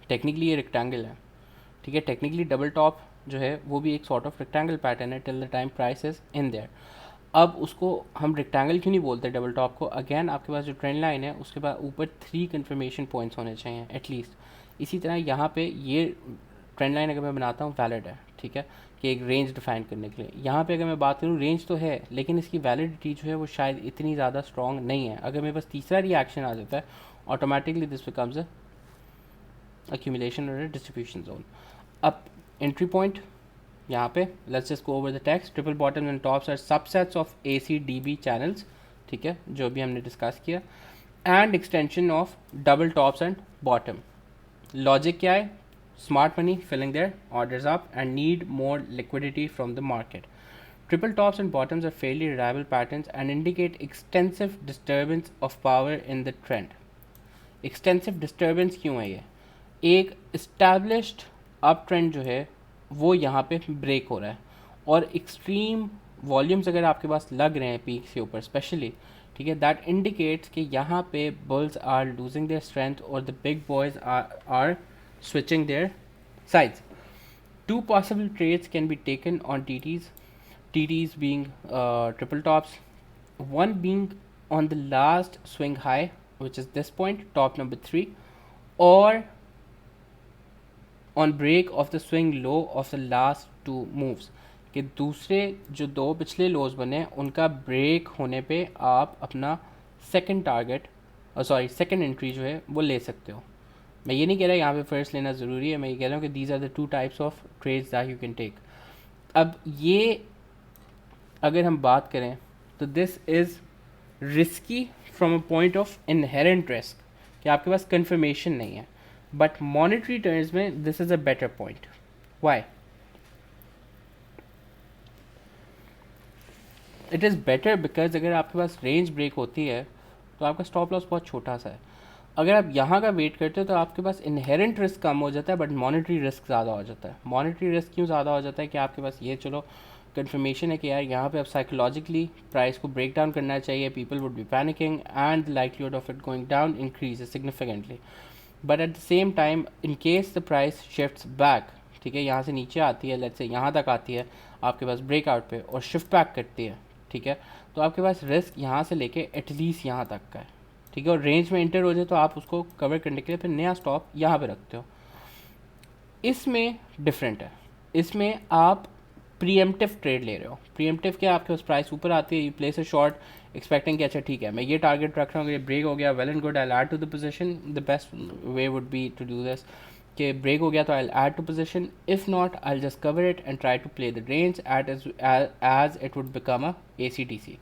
टेक्निकली ये रेक्टेंगल है, ठीक है, टेक्निकली डबल टॉप जो है वो भी एक सॉर्ट ऑफ रेक्टेंगल पैटर्न है till the time price is in their. अब उसको हम रेक्टेंगल क्यों नहीं बोलते डबल टॉप को? अगेन आपके पास जो ट्रेंड लाइन है उसके बाद ऊपर 3 कन्फर्मेशन पॉइंट्स होने चाहिए एटलीस्ट। इसी तरह यहाँ पे ये ट्रेंड लाइन अगर मैं बनाता हूँ वैलिड है, ठीक है, कि एक रेंज डिफाइन करने के लिए। यहाँ पे अगर मैं बात करूँ रेंज तो है लेकिन इसकी वैलिडिटी जो है वो शायद इतनी ज़्यादा स्ट्रॉन्ग नहीं है। अगर मेरे पास तीसरा रिएक्शन आ जाता है automatically this becomes a accumulation or a distribution zone. अब entry point यहाँ पे let's just go over the text. Triple bottoms and tops are subsets of ACDB channels, ठीक है, जो भी हमने डिस्कस किया, and extension of double tops and bottom. Logic क्या है? Smart money filling their orders up and need more liquidity from the market. Triple tops and bottoms are fairly reliable patterns and indicate extensive disturbance of power in the trend. Extensive disturbance क्यों है ये? एक established up trend जो है वो यहाँ पे break हो रहा है और एक्सट्रीम वॉल्यूम्स अगर आपके पास लग रहे हैं पीक से ऊपर स्पेशली, ठीक है, दैट इंडिकेट्स कि यहाँ पे bulls are losing their strength और the big boys are switching their sides. Two possible trades can be taken on TTs being triple tops, one being on the last swing high, which is this point, top number 3, or on break of the swing low of the last two moves, कि दूसरे जो दो पिछले लोज बने उनका break होने पे आप अपना सेकंड टारगेट सेकंड एंट्री जो है वो ले सकते हो। मैं ये नहीं कह रहा यहाँ पे फर्स्ट लेना ज़रूरी है, मैं ये कह रहा हूँ कि these are the two types of trades that you can take. अब ये अगर हम बात करें तो this is risky from a point of inherent risk कि आपके पास कंफर्मेशन नहीं है, बट मॉनेटरी टर्म्स में this is a better point. Why it is better? Because अगर आपके पास रेंज ब्रेक होती है तो आपका स्टॉप लॉस बहुत छोटा सा है। अगर आप यहाँ का वेट करते हो तो आपके पास इनहेरेंट रिस्क कम हो जाता है बट मॉनेटरी रिस्क ज़्यादा हो जाता है। मॉनेटरी रिस्क क्यों ज़्यादा हो जाता है कि आपके पास ये चलो कंफर्मेशन है कि यार यहाँ पे अब साइकोलॉजिकली प्राइस को ब्रेक डाउन करना चाहिए, people would be panicking and the likelihood of it going down increase significantly, but at the same time in case the price shifts back, ठीक है, यहाँ से नीचे आती है, लेट्स से यहाँ तक आती है आपके पास ब्रेकआउट पे और शिफ्ट बैक करती है, ठीक है, तो आपके पास रिस्क यहाँ से लेके एटलीस्ट यहाँ तक का है, ठीक है, और रेंज में इंटर हो जाए तो आप उसको कवर करने के लिए फिर नया स्टॉप यहाँ पे रखते हो। इसमें डिफरेंट है, इसमें आप प्रीएम्प्टिव ट्रेड ले रहे हो। प्रीएम्प्टिव क्या, आपके पास प्राइस ऊपर आती है, you place a short expecting कि अच्छा ठीक है मैं ये टारगेट रख रहा हूँ, ये ब्रेक हो गया well and good, I add to the position. The best way would be to do this कि ब्रेक हो गया तो I add to position, if not I just cover it and try to play the range at as it would become a ACTC.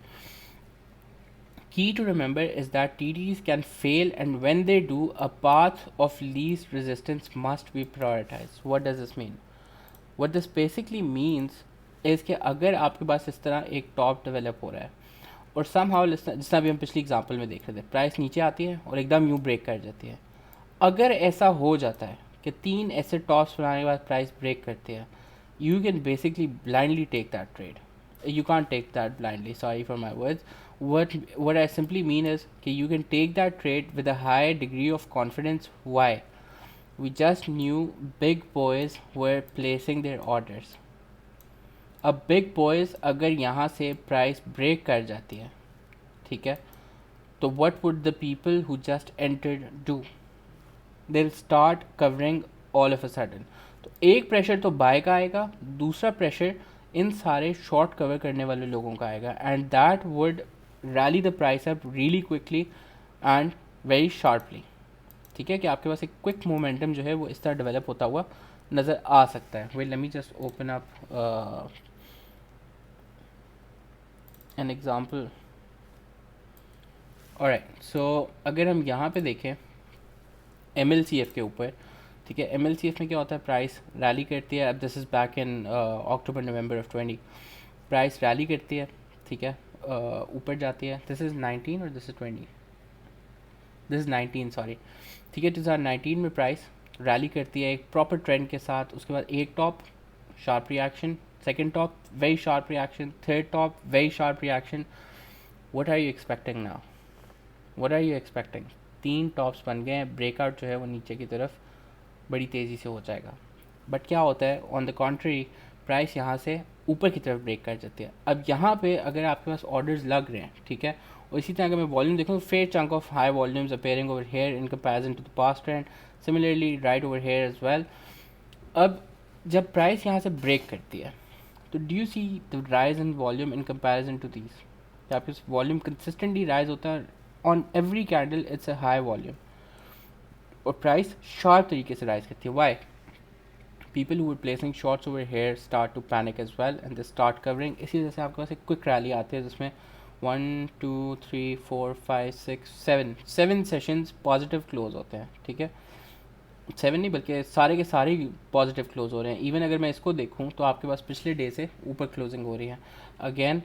Key to remember is that TDs can fail, and when they do, a path of least resistance must be prioritized. What does this mean? What this basically means is कि अगर आपके पास इस तरह एक top develop हो रहा है और somehow जिस तरह भी हम पिछली एग्जांपल में देख रहे थे, प्राइस नीचे आती है और एकदम यूँ ब्रेक कर जाती है, अगर ऐसा हो जाता है कि 3 ऐसे टॉप्स बनाने के बाद प्राइस ब्रेक करती है, you can basically blindly take that trade. You can't take that blindly, sorry for my words. What I simply mean is that you can take that trade with a high degree of confidence. Why? We just knew big boys were placing their orders. अब big boys अगर यहाँ से price break कर जाती है, ठीक है, तो what would the people who just entered do? They'll start covering all of a sudden. तो एक प्रेशर तो बाय का आएगा, दूसरा प्रेशर इन सारे शॉर्ट कवर करने वाले लोगों का आएगा, and that would rally the price up really quickly and very sharply, ठीक है, कि आपके पास एक क्विक मोमेंटम जो है वो इस तरह डेवलप होता हुआ नज़र आ सकता है। Well let me just open up an example. Alright, so अगर हम यहाँ पे देखें MLCF के ऊपर, ठीक है, MLCF में क्या होता है, प्राइस रैली करती है। अब this is back in October November of 20, price rally करती है, ठीक है, ऊपर जाती है। दिस इज़ 19 और this is 20, this is 19 sorry, ठीक है, 2019 में प्राइस रैली करती है एक प्रॉपर ट्रेंड के साथ। उसके बाद एक top sharp reaction, second top very sharp reaction, third top very sharp reaction. What are you expecting now? What are you expecting? 3 tops बन गए हैं, ब्रेकआउट जो है वो नीचे की तरफ बड़ी तेज़ी से हो जाएगा। बट क्या होता है, ऑन द कॉन्ट्री प्राइस यहाँ से ऊपर की तरफ ब्रेक कर जाती है। अब यहाँ पे अगर आपके पास ऑर्डर्स लग रहे हैं, ठीक है, और इसी तरह अगर मैं वॉल्यूम देखूँ, fair chunk of high volumes appearing over here in comparison to the past trend, similarly right over here as well. अब जब प्राइस यहाँ से ब्रेक करती है तो do you see the rise in volume in comparison to these, तो आपके volume consistently rise होता है on every candle, it's a high volume, और प्राइस शार्प तरीके से राइज करती है। Why? People who were placing shorts over here start to panic as well and they start covering। इसी वजह से आपके पास एक क्विक रैली आती है जिसमें 1 2 3 4 5 6 7 सेशंस पॉजिटिव क्लोज होते हैं, ठीक है, 7 नहीं बल्कि सारे के सारे पॉजिटिव क्लोज हो रहे हैं। इवन अगर मैं इसको देखूं तो आपके पास पिछले डे से ऊपर क्लोजिंग हो रही है। अगेन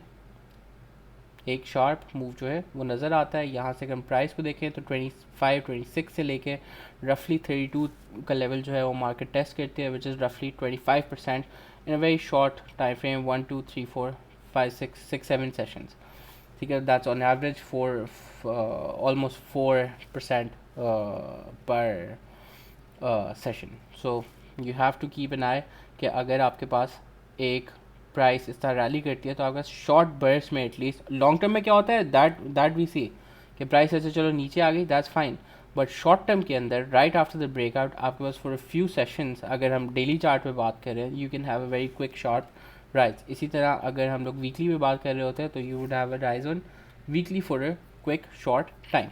एक शार्प मूव जो है वो नज़र आता है। यहाँ से अगर हम प्राइस को देखें तो 25 26 से लेके रफली 32 का लेवल जो है वो मार्केट टेस्ट करती है, विच इज़ रफली 25% in a very short time frame, 1 2 3 4 5 6 7 sessions, ठीक है, that's on average for almost 4% per session. So you have to keep an eye कि अगर आपके पास एक प्राइस इस तरह रैली करती है तो आपका शॉर्ट बर्स्ट में एटलीस्ट, लॉन्ग टर्म में क्या होता है दैट वी सी कि प्राइस ऐसे चलो नीचे आ गई, that's fine, but short term के अंदर राइट आफ्टर द ब्रेकआउट आपके पास फॉर अ फ्यू सेशंस, अगर हम डेली चार्ट पे बात करें, you can have a very quick sharp rise. इसी तरह अगर हम लोग वीकली पे बात कर रहे होते हैं तो you would have a rise on weekly for a quick short time.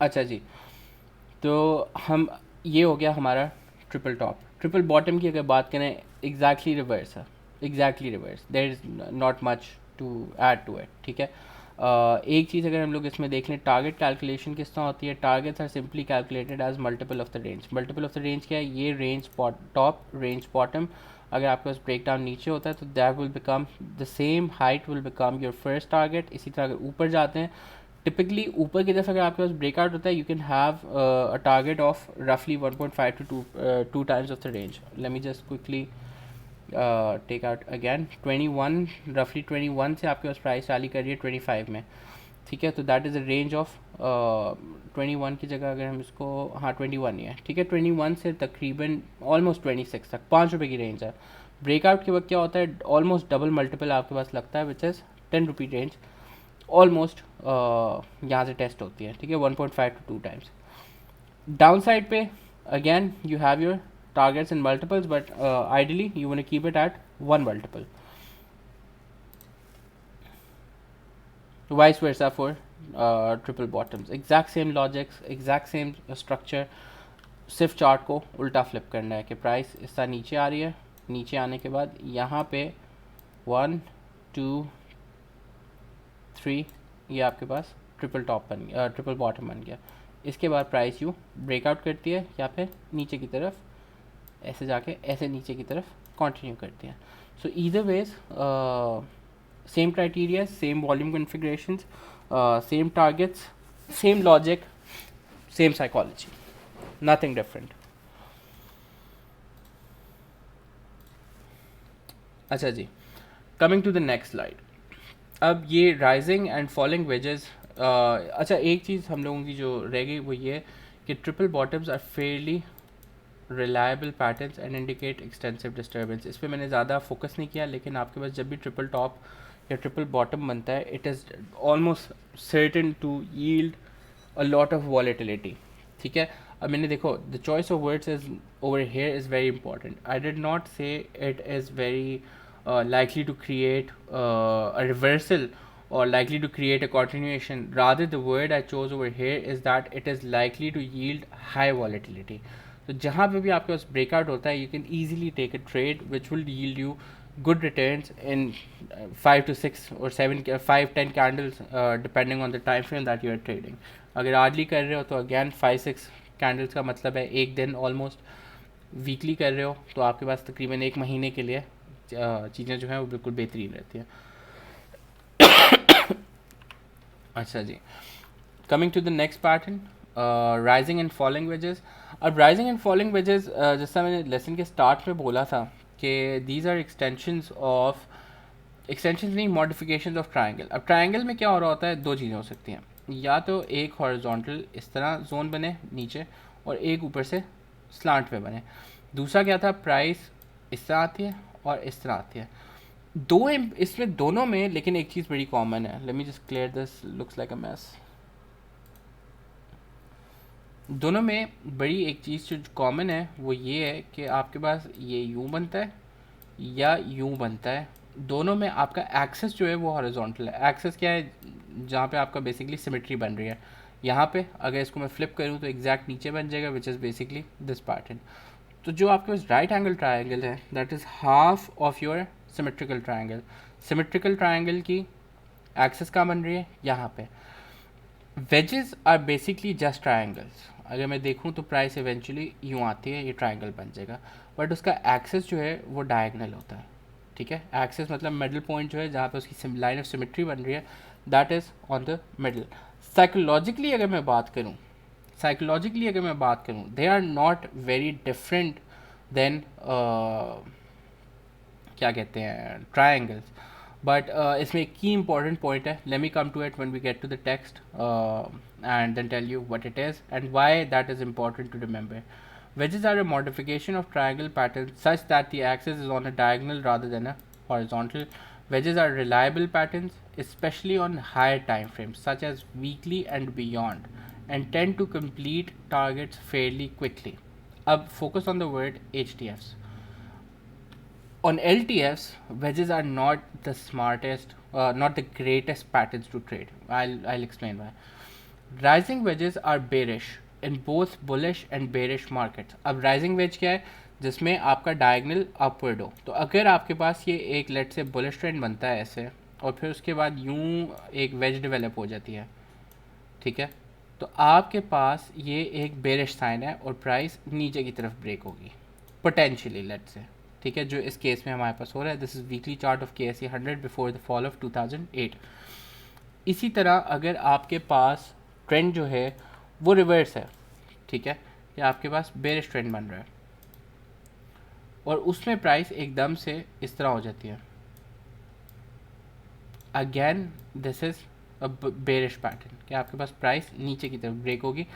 अच्छा जी, तो हम ये हो गया हमारा ट्रिपल टॉप। ट्रिपल बॉटम की अगर बात करें, एग्जैक्टली रिवर्स है, exactly reverse, there is not much to add to it, ठीक है। एक चीज़ अगर हम लोग इसमें देख लें, टारगेट कैलकुलेशन किस तरह होती है, targets are simply calculated as multiple of the range. Multiple of the range क्या है, ये रेंज टॉप, रेंज बॉटम, अगर आपके पास ब्रेक डाउन नीचे होता है तो that will become the same height will become your first target. इसी तरह अगर ऊपर जाते हैं, टिपिकली ऊपर की तरफ अगर आपके पास ब्रेकआउट होता है, you can have a target of रफली 1.5 to 2 times of the range. Let me just quickly take out again 21, रफली 21 से आपके पास प्राइस रैली कर रही है 25 में, ठीक है, तो that is a range of 21 की जगह अगर हम इसको, हाँ 21 ही है, ठीक है, 21 से तकरीबन ऑलमोस्ट 26 तक 5 रुपये की रेंज है। ब्रेकआउट के वक्त क्या होता है, ऑलमोस्ट डबल मल्टीपल आपके पास लगता है, which is 10 rupee range almost यहाँ से टेस्ट होती है, ठीक है, 1.5 to 2 times। डाउन साइड पे again you have your targets in multiples, but ideally you want to keep it at one multiple. Vice versa for triple bottoms, exact same logics, exact same structure, सिर्फ chart को उल्टा flip करना है कि price इस तरह नीचे आ रही है, नीचे आने के बाद यहाँ पे 1 2 3 ये आपके पास ट्रिपल टॉप बन गया, ट्रिपल बॉटम बन गया। इसके बाद प्राइस यू ब्रेकआउट करती है या फिर नीचे की तरफ ऐसे जाके ऐसे नीचे की तरफ कंटिन्यू करते हैं। So either ways same criteria, same volume configurations, same targets, same logic, same psychology, nothing different. अच्छा जी, coming to the next slide. अब ये राइजिंग एंड फॉलिंग वेजेस, अच्छा एक चीज़ हम लोगों की जो रह गई वो ये कि triple bottoms are fairly reliable patterns and indicate extensive disturbance. इस पर मैंने ज़्यादा फोकस नहीं किया, लेकिन आपके पास जब भी ट्रिपल टॉप या ट्रिपल बॉटम बनता है, it is almost certain to yield a lot of volatility, ठीक है। अब मैंने देखो, the choice of words is over here is very important. I did not say it is very likely to create a reversal or likely to create a continuation. Rather, the word I chose over here is that it is likely to yield high volatility. तो जहाँ पे भी आपके पास breakout होता है, you can easily take a trade which will yield you good returns in 5 to 6 or 7 5-10 candles depending on the time frame that you are trading. अगर early कर रहे हो तो अगेन 5-6 कैंडल्स का मतलब है एक दिन ऑलमोस्ट। वीकली कर रहे हो तो आपके पास तकरीबन एक महीने के लिए चीज़ें जो हैं वो बिल्कुल बेहतरीन रहती हैं। अच्छा जी, coming to the next pattern, rising and falling wedges. अब राइजिंग एंड फॉलिंग वेजेस, जैसा मैंने लेसन के स्टार्ट में बोला था कि दीज आर एक्सटेंशंस नहीं, मॉडिफिकेशंस ऑफ ट्रायंगल। अब ट्रायंगल में क्या हो रहा होता है, दो चीज़ें हो सकती हैं, या तो एक हॉरिजॉन्टल इस तरह जोन बने नीचे और एक ऊपर से स्लांट पे बने। दूसरा क्या था, प्राइस इस तरह आती है और इस तरह आती है। इसमें दोनों में लेकिन एक चीज़ बड़ी कॉमन है। Let me just clear this, looks like a mess. दोनों में बड़ी एक चीज़ जो कॉमन है वो ये है कि आपके पास ये यूँ बनता है या यूँ बनता है। दोनों में आपका एक्सेस जो है वो हॉरिजॉन्टल है। एक्सेस क्या है, जहाँ पे आपका बेसिकली सिमेट्री बन रही है। यहाँ पे अगर इसको मैं फ्लिप करूँ तो एग्जैक्ट नीचे बन जाएगा, which is basically this pattern. तो जो आपके पास राइट एंगल ट्रायंगल है that is half of your symmetrical triangle. Symmetrical triangle की एक्सेस कहाँ बन रही है, यहाँ पे। Wedges are basically just triangles. अगर मैं देखूँ तो प्राइस इवेंचुअली यूँ आती है, ये ट्रायंगल बन जाएगा, बट उसका एक्सेस जो है वो डायगनल होता है। ठीक है, एक्सेस मतलब मिडल पॉइंट जो है जहाँ पे उसकी लाइन ऑफ सिमेट्री बन रही है, that is on the middle. Psychologically अगर मैं बात करूँ, they are not very different then क्या कहते हैं, ट्रायंगल्स। बट इसमें एक की इंपॉर्टेंट पॉइंट है, let me come to it when we get to the text and then tell you what it is and why that is important to remember. Wedges are a modification of triangle patterns such that the axis is on a diagonal rather than a horizontal. Wedges are reliable patterns, especially on higher time frames such as weekly and beyond, and tend to complete targets fairly quickly. Ab focus on the word HTFs. On LTFs, wedges are not the smartest, not the greatest patterns to trade. I'll explain why. Rising wedges are bearish in both bullish and bearish markets. अब rising wedge क्या है, जिसमें आपका diagonal upward हो। तो अगर आपके पास ये एक लेट से bullish trend बनता है ऐसे, और फिर उसके बाद यूं एक wedge develop हो जाती है, ठीक है, तो आपके पास ये एक bearish sign है और प्राइस नीचे की तरफ ब्रेक होगी पोटेंशियली, लेट से। ठीक है, जो इस केस में हमारे पास हो रहा है, this is weekly chart of KSE 100 before the fall of 2008। इसी तरह अगर आपके पास ट्रेंड जो है वो रिवर्स है, ठीक है, या आपके पास बेरिश ट्रेंड बन रहा है और उसमें प्राइस एकदम से इस तरह हो जाती है, again this is a bearish pattern, कि आपके पास प्राइस नीचे की तरफ ब्रेक होगी।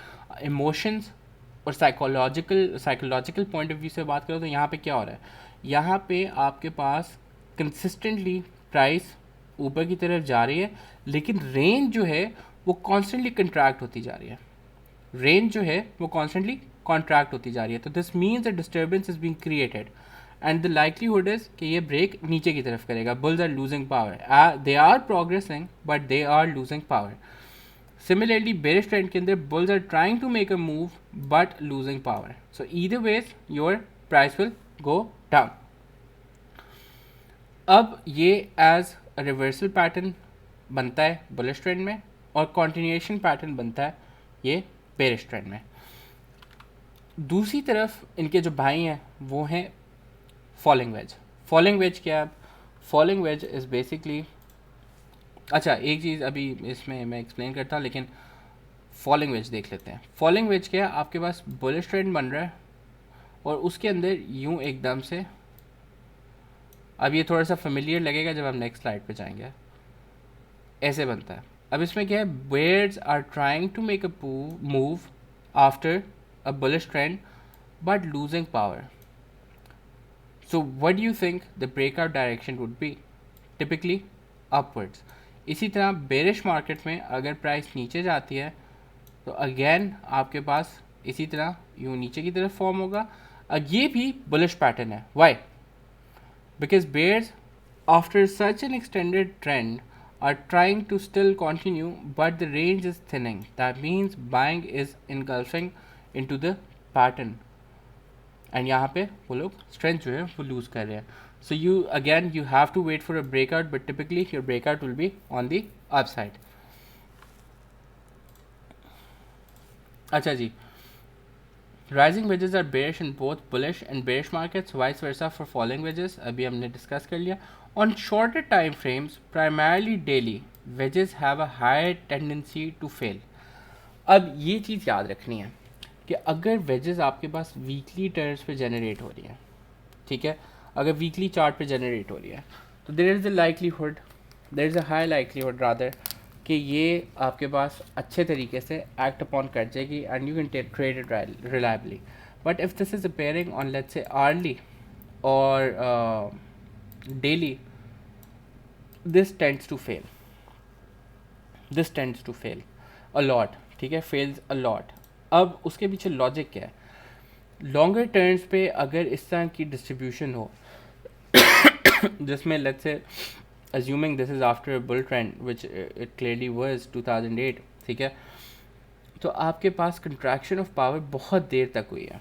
इमोशंस और साइकोलॉजिकल पॉइंट ऑफ व्यू से बात करो तो यहाँ पे क्या हो रहा है, यहाँ पे आपके पास कंसिस्टेंटली प्राइस ऊपर की तरफ जा रही है, लेकिन रेंज जो है वो कॉन्स्टेंटली कंट्रैक्ट होती जा रही है। तो this means the disturbance is being created and the likelihood is कि ये ब्रेक नीचे की तरफ करेगा। Bulls are losing power, they are progressing but they are losing power. Similarly, bearish trend के अंदर bulls are trying to make a move but losing power. So either ways, your price will go down. अब ये as a reversal pattern बनता है bullish trend में और continuation pattern बनता है ये bearish trend में। दूसरी तरफ इनके जो भाई हैं वो हैं falling wedge. Falling wedge क्या है? Falling wedge is basically, अच्छा एक चीज़ अभी इसमें मैं एक्सप्लेन करता हूँ, लेकिन फॉलिंग वेज देख लेते हैं। फॉलिंग वेज क्या है, आपके पास बुलिश ट्रेंड बन रहा है और उसके अंदर यूं एकदम से, अब ये थोड़ा सा फेमिलियर लगेगा जब हम नेक्स्ट स्लाइड पे जाएंगे, ऐसे बनता है। अब इसमें क्या है, bears are trying to make a move after a bullish trend but losing power. So what do you think the breakout direction would be? Typically upwards. इसी तरह बेरिश मार्केट में अगर प्राइस नीचे जाती है तो अगेन आपके पास इसी तरह यूँ नीचे की तरफ फॉर्म होगा। ये भी बुलिश पैटर्न है। Why? Because bears after such an extended trend are trying to still continue but the range is thinning, that means buying is engulfing into the pattern and यहाँ पे वो लोग स्ट्रेंथ जो है वो लूज कर रहे हैं। So you have to wait for a breakout, but typically your breakout will be on the upside. अच्छा जी, rising wedges are bearish in both bullish and bearish markets, vice versa for falling wedges. अभी हमने discuss कर लिया। On shorter time frames, primarily daily, wedges have a higher tendency to fail. अब ये चीज़ याद रखनी है कि अगर wedges आपके पास वीकली टर्म्स पे जनरेट हो रही है, ठीक है, अगर वीकली चार्ट पे जनरेट हो रही है तो there is a high likelihood rather कि ये आपके पास अच्छे तरीके से एक्ट अपॉन कर जाएगी and you can trade it reliably. But if this is appearing on, let's say, hourly or daily, this tends to fail. This tends to fail a lot. ठीक है, fails a lot. अब उसके पीछे logic क्या है? Longer terms पे अगर इस तरह की डिस्ट्रीब्यूशन हो जिसमें let's say assuming this is after a bull trend which it clearly was 2008, ठीक है, तो आपके पास contraction of power बहुत देर तक हुई है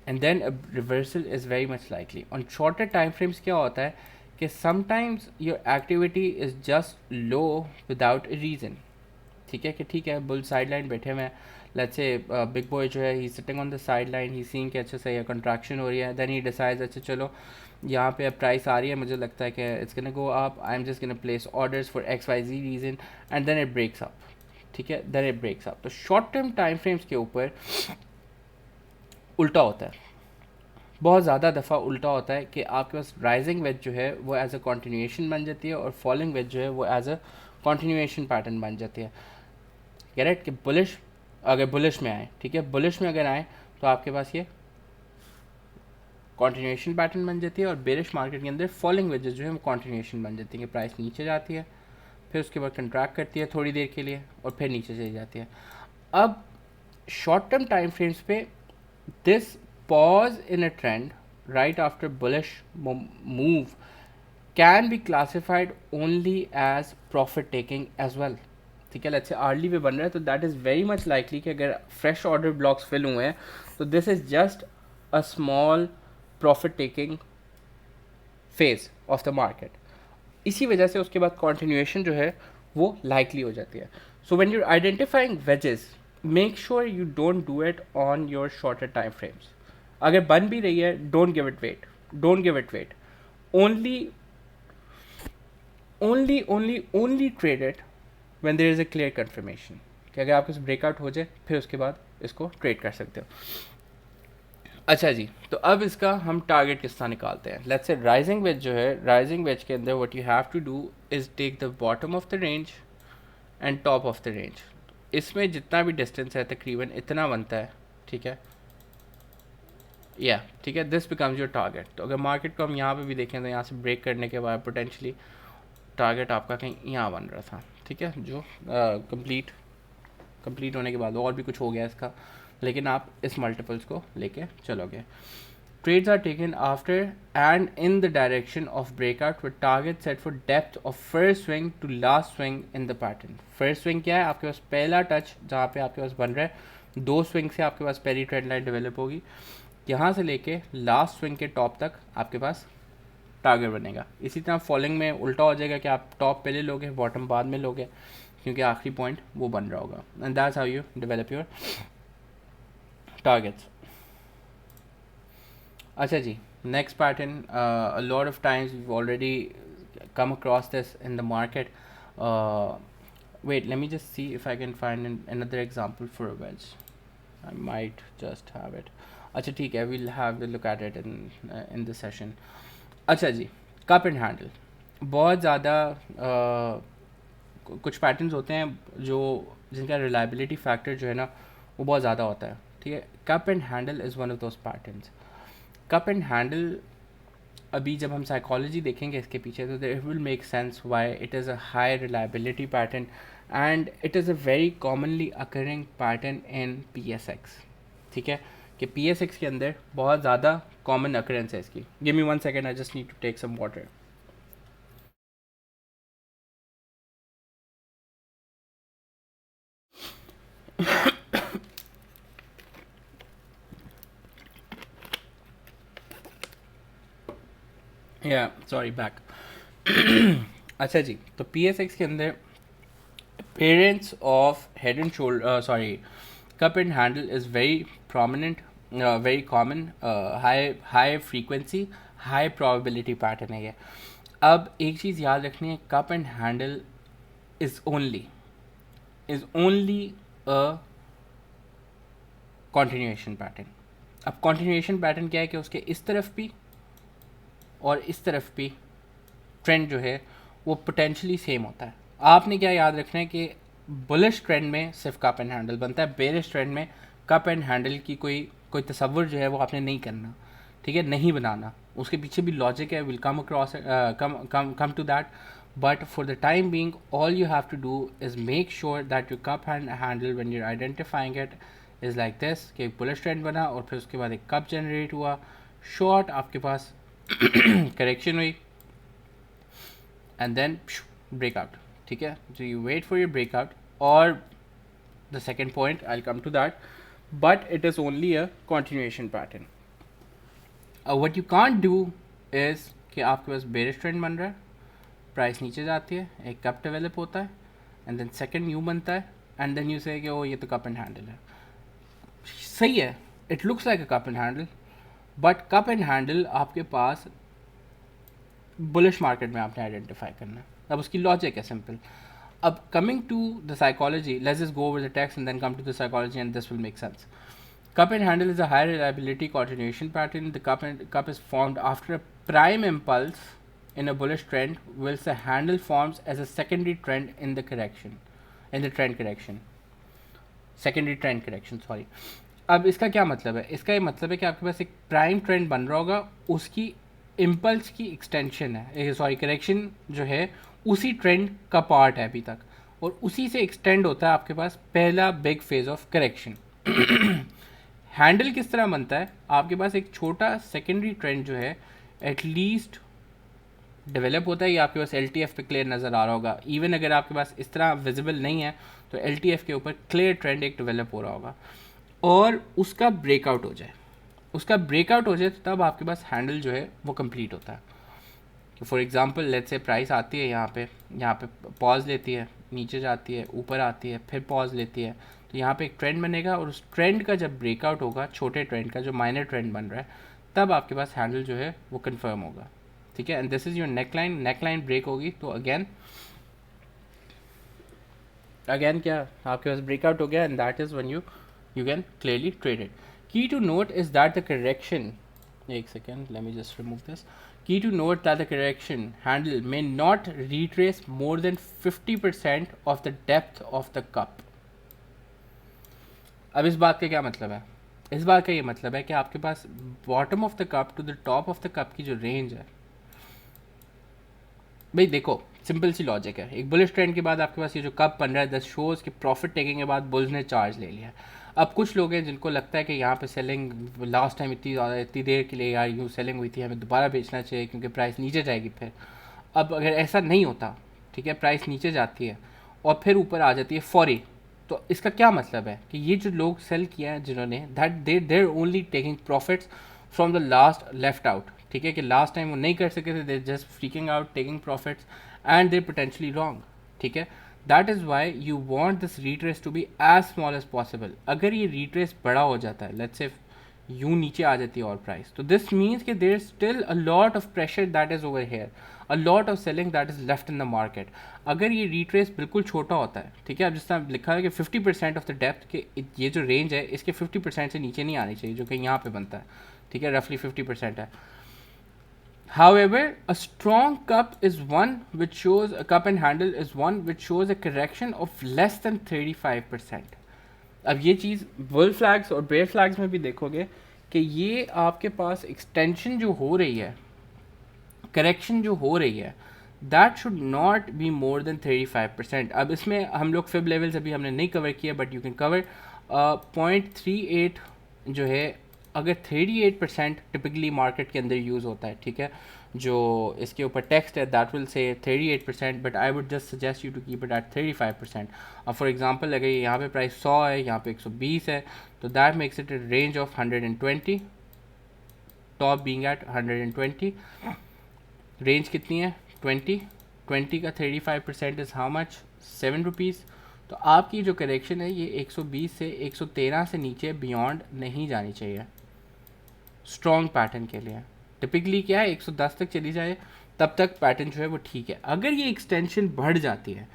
and then a reversal is very much likely. On shorter time frames क्या होता है कि sometimes your activity is just low without a reason. ठीक है बुल साइड लाइन बैठे हुए हैं, लेट्स से बिग बॉय जो है he sitting on the sideline, he seeing कि अच्छा सही है कंट्रैक्शन हो रही है, देन ही डिसाइड्स अच्छा चलो यहाँ पे अब प्राइस आ रही है, मुझे लगता है कि it's gonna go up, I am just gonna place orders for X Y Z reason and then it breaks up. ठीक है, देन इट ब्रेक्स अप. तो शॉर्ट टर्म टाइम फ्रेम्स के ऊपर उल्टा होता है, बहुत ज़्यादा दफ़ा उल्टा होता है कि आपके पास राइजिंग वेज जो है वो एज अ कंटिन्यूएशन बन जाती है और फॉलिंग वेज जो है वो एज अ कंटिन्यूएशन पैटर्न बन जाती है. करेक्ट कि बुलिश अगर बुलिश में आए, ठीक है, बुलिश में अगर आए तो आपके पास ये कंटिन्यूएशन पैटर्न बन जाती है और बेरिश मार्केट के अंदर फॉलिंग वेजेस जो है वो कंटिन्यूएशन बन जाती है कि प्राइस नीचे जाती है, फिर उसके बाद कंट्रैक्ट करती है थोड़ी देर के लिए और फिर नीचे चली जाती है. अब शॉर्ट टर्म टाइम फ्रेम्स पे this pause in a trend right after bullish move can be classified only as profit taking as well. ठीक है, लेट्स से आर्ली पे बन रहा है तो that is very much likely कि अगर फ्रेश ऑर्डर ब्लॉक्स फिल हुए हैं तो this is just a small profit taking phase of the market. इसी वजह से उसके बाद कॉन्टिन्यूएशन जो है वो लाइकली हो जाती है. So when you are identifying wedges make sure you don't do it on your shorter time frames. अगर बन भी रही है don't give it weight, don't give it weight, only trade it when there is a clear confirmation कि अगर आपको breakout हो जाए फिर उसके बाद इसको ट्रेड कर सकते हो. अच्छा जी, तो अब इसका हम टारगेट किस तरह निकालते हैं. लेट्स से राइजिंग वेज जो है, राइजिंग वेज के अंदर what you have to do is take the bottom of the range and top of the range. इसमें जितना भी डिस्टेंस है तकरीबन इतना बनता है. ठीक है, या ठीक है, दिस बिकम्स योर टारगेट. तो अगर मार्केट को हम यहाँ पे भी देखें तो यहाँ से ब्रेक करने के बाद पोटेंशली टारगेट आपका कहीं यहाँ बन रहा था. ठीक है, जो कंप्लीट होने के बाद और भी कुछ हो गया इसका, लेकिन आप इस मल्टीपल्स को लेके चलोगे. Trades are taken after and in the direction of breakout with target set for depth of first swing to last swing in the pattern. First swing क्या है? आपके पास पहला टच जहाँ पे आपके पास बन रहा है, 2 स्विंग से आपके पास पहली ट्रेंड लाइन डेवलप होगी, यहाँ से लेके लास्ट स्विंग के टॉप तक आपके पास टारगेट बनेगा. इसी तरह फॉलोइंग में उल्टा हो जाएगा कि आप टॉप पहले लोगे बॉटम बाद में लोगे, क्योंकि आखिरी पॉइंट वो बन रहा होगा. And that's how you develop your targets. अच्छा जी, next pattern, a lot of times we already come across this in the market. Wait, let me just see if I can find another example for a wedge. I might just have it. अच्छा ठीक है, we'll have a look at it in this session. अच्छा जी, cup and handle बहुत ज़्यादा कुछ patterns होते हैं जो जिनका रिलायबिलिटी फैक्टर जो है ना वो बहुत ज़्यादा होता है. ठीक है, cup and handle is one of those patterns. Cup and handle अभी जब हम साइकोलॉजी देखेंगे इसके पीछे तो it will make sense why it is a high reliability pattern and it is a very commonly occurring pattern in PSX. ठीक है, कि PSX के अंदर बहुत ज़्यादा कॉमन अकरेंस है इसकी. Give me 1 second, I just need to take some water. या सॉरी बैक. अच्छा जी, तो PSX के अंदर appearance of head and shoulder cup and handle is very prominent, very common, high frequency, high probability pattern है ये. अब एक चीज़ याद रखनी है, cup and handle is only a continuation pattern. अब continuation pattern क्या है कि उसके इस तरफ भी और इस तरफ भी ट्रेंड जो है वो पोटेंशली सेम होता है. आपने क्या याद रखना है कि बुलिश ट्रेंड में सिर्फ कप एंड हैंडल बनता है, बेरिश ट्रेंड में कप एंड हैंडल की कोई कोई तसव्वुर जो है वो आपने नहीं करना, ठीक है, नहीं बनाना, उसके पीछे भी लॉजिक है, will come across come to that, but for the time being all you have to do is make sure that your cup handle when you identifying it is like this, कि एक bullish trend बना और फिर उसके बाद एक cup generate हुआ, short आपके पास करेक्शन हुई एंड देन ब्रेकआउट, ठीक है, so you wait for your breakout, or the second point I'll come to that, but it is only a continuation pattern. What you can't do is कि आपके पास bearish trend बन रहा है, price नीचे जाती है, एक कप डेवलप होता है एंड देन सेकंड न्यू बनता है एंड देन यू से कि ओ ये तो कप एंड हैंडल है, सही है, it looks like a cup and handle, but cup and handle आपके पास बुलिश मार्केट में आपने आइडेंटिफाई करना है. अब उसकी लॉजिक है सिंपल. अब coming to the psychology, let's just go over the text and then come to the psychology and this will make sense. Cup and handle is a high reliability continuation pattern. The cup is formed after a prime impulse in a bullish trend, whilst the handle forms as a secondary trend in the correction, in the trend correction. Secondary trend correction, sorry. अब इसका क्या मतलब है? इसका ये मतलब है कि आपके पास एक प्राइम ट्रेंड बन रहा होगा, उसकी इम्पल्स की एक्सटेंशन है, सॉरी करेक्शन जो है उसी ट्रेंड का पार्ट है अभी तक, और उसी से एक्सटेंड होता है आपके पास पहला big phase of correction. Handle किस तरह बनता है? आपके पास एक छोटा सेकेंडरी ट्रेंड जो है एटलीस्ट डेवलप होता है, ये आपके पास LTF पे क्लियर नज़र आ रहा होगा. इवन अगर आपके पास इस तरह विजिबल नहीं है तो LTF के ऊपर क्लियर ट्रेंड एक डेवलप हो रहा होगा, और उसका ब्रेकआउट हो जाए, तो तब आपके पास हैंडल जो है वो कंप्लीट होता है. For example let's say price आती है यहाँ पे पॉज लेती है, नीचे जाती है, ऊपर आती है, फिर पॉज लेती है, तो यहाँ पे एक ट्रेंड बनेगा, और उस ट्रेंड का जब ब्रेकआउट होगा, छोटे ट्रेंड का जो माइनर ट्रेंड बन रहा है, तब आपके पास हैंडल जो है वो कंफर्म होगा, ठीक है. And this is your neckline break होगी, तो अगेन क्या आपके पास ब्रेकआउट हो गया, and that is when you can clearly trade it. Key to note is that the correction, एक second, let me just remove this. Key to note that the correction handle may not retrace more than 50% of the depth of the cup. अब इस बात का क्या मतलब है? इस बात का ये मतलब है कि आपके पास bottom of the cup to the top of the cup की जो रेंज है, भाई देखो सिंपल सी लॉजिक है, एक बुलिश ट्रेंड के बाद आपके पास ये जो कप बन रहा है, 10 शोज़ के प्रॉफिट टेकिंग के बाद बुल्स ने चार्ज ले लिया. अब कुछ लोग हैं जिनको लगता है कि यहाँ पे सेलिंग लास्ट टाइम इतनी देर के लिए यार यूँ सेलिंग हुई थी, हमें दोबारा बेचना चाहिए क्योंकि प्राइस नीचे जाएगी फिर. अब अगर ऐसा नहीं होता, ठीक है, प्राइस नीचे जाती है और फिर ऊपर आ जाती है फौरी, तो इसका क्या मतलब है कि ये जो लोग सेल किया है जिन्होंने, that there only taking profits from the last left out, ठीक है, कि लास्ट टाइम वो नहीं कर सके थे, they're just freaking out taking profits and they're potentially wrong, ठीक है. That is why you want this retrace to be as small as possible. अगर ये रीट्रेस बड़ा हो जाता है, लेट्स से यूँ नीचे आ जाती है और प्राइस, तो दिस मीन्स कि there is still a lot of pressure that is over here, a lot of selling that is left in the market. अगर ये रीट्रेस बिल्कुल छोटा होता है, ठीक है, अब जिस तरह लिखा है कि 50% ऑफ द डेप्थ के, ये जो रेंज है इसके 50% से नीचे नहीं आनी चाहिए, जो कि यहाँ पे बनता है, ठीक है, रफली 50% है. However, a strong cup is one which shows, a cup and handle is one which shows a correction of less than 35%. अब ये चीज़ बुल फ्लैग्स और बेयर फ्लैग्स में भी देखोगे कि ये आपके पास एक्सटेंशन जो हो रही है, करेक्शन जो हो रही है, that should not be more than 35%. अब इसमें हम लोग फिब लेवल्स अभी हमने नहीं कवर किया, बट यू कैन कवर 0.38 जो है, अगर 38% टिपिकली मार्केट के अंदर यूज़ होता है, ठीक है, जो इसके ऊपर टेक्स्ट है that will say 38%, but I would just suggest you to keep it at 35%. अब फॉर एग्जांपल अगर यहाँ पे प्राइस 100 है, यहाँ पे 120 है, तो that makes it A range of 120, top being at 120. Range कितनी है? 20 का 35% इज़ हाउ मच? 7 रुपीज़. तो आपकी जो करेक्शन है ये 120 से 113 से नीचे बियॉन्ड नहीं जानी चाहिए स्ट्रॉन्ग पैटर्न के लिए. टिपिकली क्या है, 110 तक चली जाए तब तक पैटर्न जो है वो ठीक है. अगर ये एक्सटेंशन बढ़ जाती है,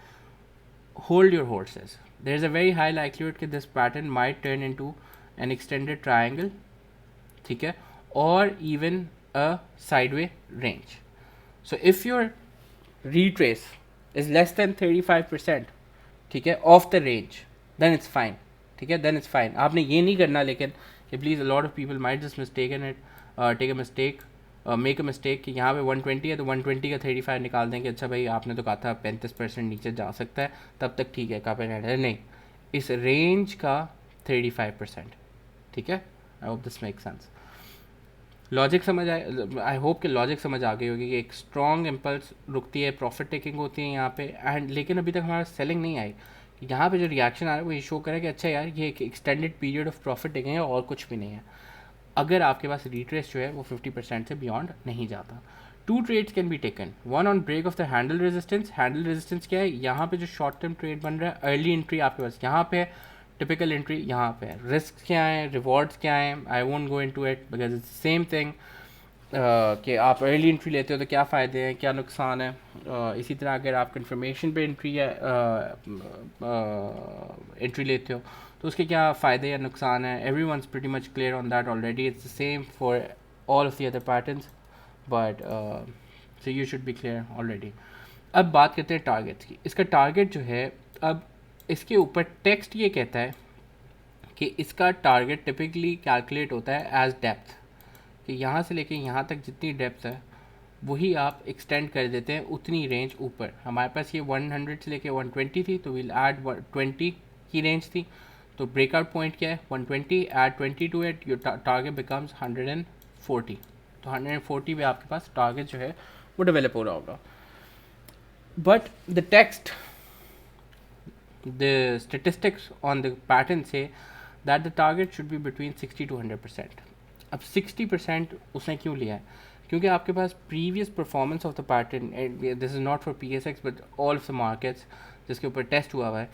hold your horses, there is a very high likelihood कि this pattern might turn into an extended triangle, ठीक है, or even a sideway range. So if your retrace is less than 35%, ठीक है, of the range, then it's fine, ठीक है, then it's fine. आपने ये नहीं करना लेकिन कि please a lot of people might just mistaken it, take a mistake, make a mistake कि यहाँ पे 120 है तो 120 का 35 निकाल दें कि अच्छा भाई आपने तो कहा था 35% नीचे जा सकता है, तब तक ठीक है कप एंड हैंडल, नहीं, इस रेंज का 35%, ठीक है। I hope this make sense. Logic समझ आए, आई होप कि लॉजिक समझ आ गई होगी कि एक स्ट्रॉन्ग इम्पल्स रुकती है, प्रॉफिट टेकिंग होती है यहाँ पे, एंड लेकिन अभी तक हमारा सेलिंग नहीं आई। यहाँ पे जो रिएक्शन आ रहा है वो ये शो करे कि अच्छा यार ये एक extended period of profit taking है और कुछ भी नहीं है, अगर आपके पास रिट्रेस जो है वो 50% से बियॉन्ड नहीं जाता। Two trades can be taken, one on break off the handle resistance. Handle resistance क्या है, यहाँ पे जो शॉर्ट टर्म ट्रेड बन रहा है, अर्ली एंट्री आपके पास यहाँ पे है, टिपिकल एंट्री यहाँ पे है, रिस्क क्या है, रिवॉर्ड्स क्या है, I won't go into it because it's same thing कि आप अर्ली एंट्री लेते हो तो क्या फ़ायदे हैं क्या नुकसान है। इसी तरह अगर आप कन्फर्मेशन पे एंट्री या एंट्री लेते हो तो उसके क्या फ़ायदे या नुकसान है, every one is pretty much clear on that already, it's the same for all of the other patterns, but so you should be clear already. अब बात करते हैं टारगेट्स की। इसका टारगेट जो है, अब इसके ऊपर टेक्स्ट ये कहता है कि इसका टारगेट टिपिकली कैलकुलेट होता है एज डेप्थ, कि यहाँ से लेके यहाँ तक जितनी डेप्थ है वही आप एक्सटेंड कर देते हैं उतनी रेंज ऊपर। हमारे पास ये 100 से लेके 120 थी तो विल ऐड 20 की रेंज थी, तो ब्रेकआउट पॉइंट क्या है 120, add 20 to it, your target becomes 140। तो 140 पे आपके पास टारगेट जो है वो डेवलप हो रहा होगा। But the text, the statistics on the pattern say that the target should be between 60 to 100%. अब 60% उसने क्यों लिया है, क्योंकि आपके पास previous performance of the pattern, this is not for P S X but all of the markets जिसके ऊपर टेस्ट हुआ हुआ है,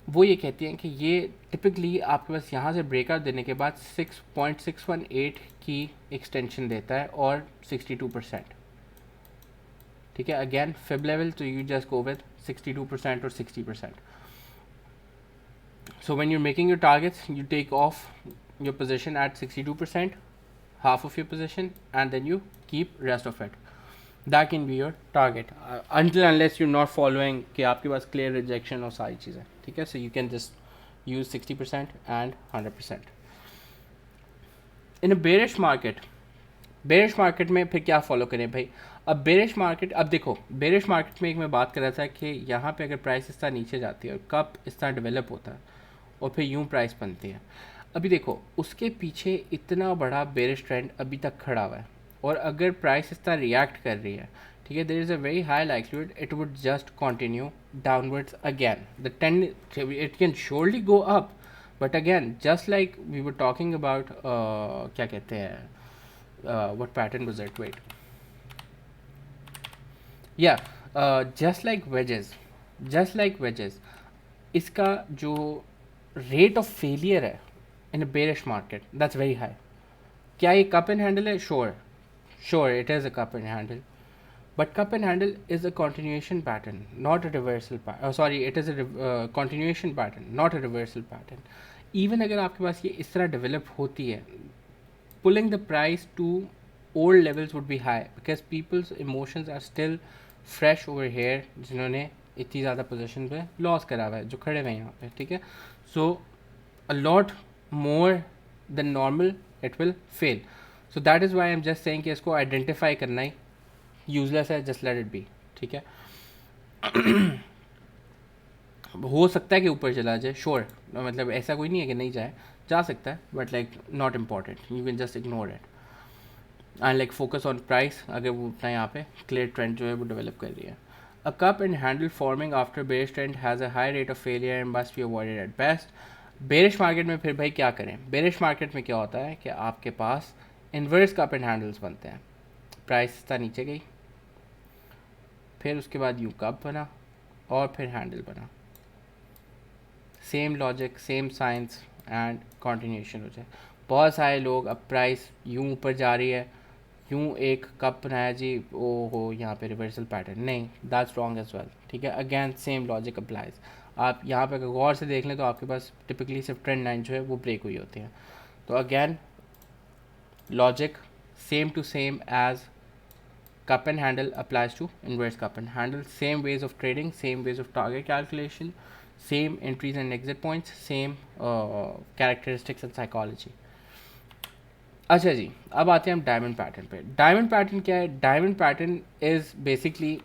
वो ये कहती हैं कि ये टिपिकली आपके पास यहाँ से ब्रेकआउट देने के बाद 6.618 की एक्सटेंशन देता है और 62%, ठीक है। अगेन फिब लेवल तो यू जस्ट गो विद 62% और 60%. So when you're making your targets, you take off your position at 62%, half of your position, and then you keep rest of it. That can be your target until unless you're not following कि आपके पास clear rejection और सारी चीज़ें, ठीक है। So you can just use 60% and 100%. In a bearish market में फिर क्या फॉलो करें भाई। अब बेरिश मार्केट, अब देखो बेरिश मार्केट में एक मैं बात कर रहा था कि यहाँ पे अगर प्राइस इस तरह नीचे जाती है और कप इस तरह डेवलप होता है और फिर यूं प्राइस बनती है, अभी देखो उसके पीछे इतना बड़ा बेरिश ट्रेंड अभी तक खड़ा हुआ है, और अगर प्राइस इस तरह रिएक्ट कर रही है, ठीक है, there is a very high likelihood it would just continue downwards again, the trend it can surely go up, but again just like we were talking about क्या कहते हैं, what pattern was that, wait, या just like wedges, इसका जो rate of failure है in a bearish market that's very high. क्या ये cup and handle है? Sure it is a cup and handle, but cup and handle is a continuation pattern, not a reversal sorry, it is a continuation pattern, not a reversal pattern. Even अगर आपके पास ये इस तरह develop होती है, pulling the price to old levels would be high because people's emotions are still fresh over here, जिन्होंने इतनी ज़्यादा पोजीशन पे लॉस करा हुआ है, जो खड़े हुए हैं यहाँ पे, ठीक है। So a lot more than normal it will fail, so that is why I am just saying कि इसको आइडेंटिफाई करना ही यूजलेस है, जस्ट लेट इट बी, ठीक है। हो सकता है कि ऊपर चला जाए, श्योर, मतलब ऐसा कोई नहीं है कि नहीं जाए, जा सकता है, but like not important, you can just ignore it and like focus on price, अगर वो उतना यहाँ पे क्लियर ट्रेंड जो है वो डेवलप कर रही है। अ cup and handle forming after bearish trend has a high rate of failure and must be avoided at best. Bearish market में फिर भाई क्या करें, बेरिश मार्केट में क्या होता है कि आपके पास इन्वर्स कप एंड हैंडल्स बनते हैं, प्राइस था नीचे गई, फिर उसके बाद यू कप बना और फिर हैंडल बना, same logic same science and continuation हो जाए। बहुत सारे लोग, अब प्राइस यूं ऊपर जा रही है, यूं एक कप बनाया जी, ओ हो यहाँ पे रिवर्सल पैटर्न, नहीं, दैट्स रॉन्ग एज वेल, ठीक है। अगेन सेम लॉजिक अप्लाइज, आप यहाँ पे अगर गौर से देख लें तो आपके पास टिपिकली सिर्फ ट्रेंड लाइन जो है वो ब्रेक हुई होती है। तो again logic same to same as cup and handle applies to inverse cup and handle, same ways of trading, same ways of target calculation, same entries and exit points, same characteristics and psychology. अच्छा जी, अब आते हैं हम diamond pattern पे। Diamond pattern क्या है? Diamond pattern is basically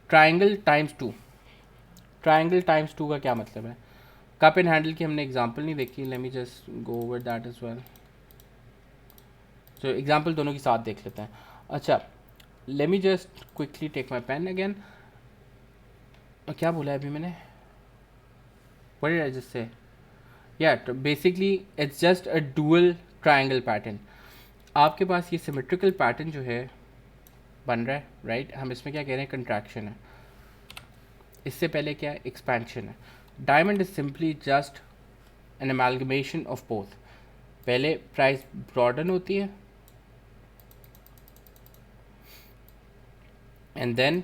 triangle times two. Triangle times two का क्या मतलब है? कप एंड हैंडल की हमने एग्जांपल नहीं देखी, let me just go over that as well. तो एग्जांपल दोनों के साथ देख लेते हैं। अच्छा, let me just quickly take my pen again. क्या बोला है अभी मैंने? What did I just say? या basically it's just a dual triangle pattern. आपके पास ये सिमेट्रिकल पैटर्न जो है बन रहा है, राइट? हम इसमें क्या कह रहे हैं? कंट्रैक्शन है। इससे पहले क्या है? एक्सपेंशन है। Diamond is simply just an amalgamation of both. पहले प्राइस ब्रॉडन होती है एंड देन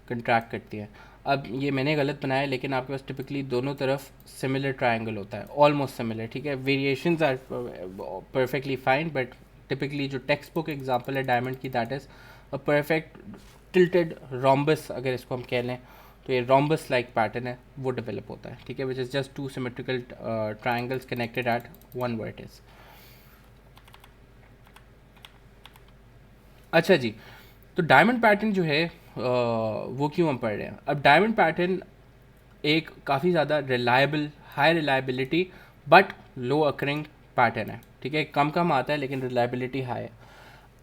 कंट्रैक्ट करती है। अब ये मैंने गलत बनाया, लेकिन आपके पास टिपिकली दोनों तरफ सिमिलर ट्रायंगल होता है, ऑलमोस्ट सिमिलर, ठीक है? Variations are perfectly fine, but typically जो टेक्स्ट बुक एग्जांपल है डायमंड की, that is a perfect tilted rhombus, अगर इसको हम कह लें तो ये रोम्बस लाइक पैटर्न है, वो डेवलप होता है, ठीक है? Which is just two symmetrical triangles connected eight one vertex. अच्छा जी, तो डायमंड पैटर्न जो है वो क्यों हम पढ़ रहे हैं? अब डायमंड पैटर्न एक काफ़ी ज़्यादा reliable, high reliability but low occurring pattern है, ठीक है? कम कम आता है लेकिन रिलायबिलिटी हाई है।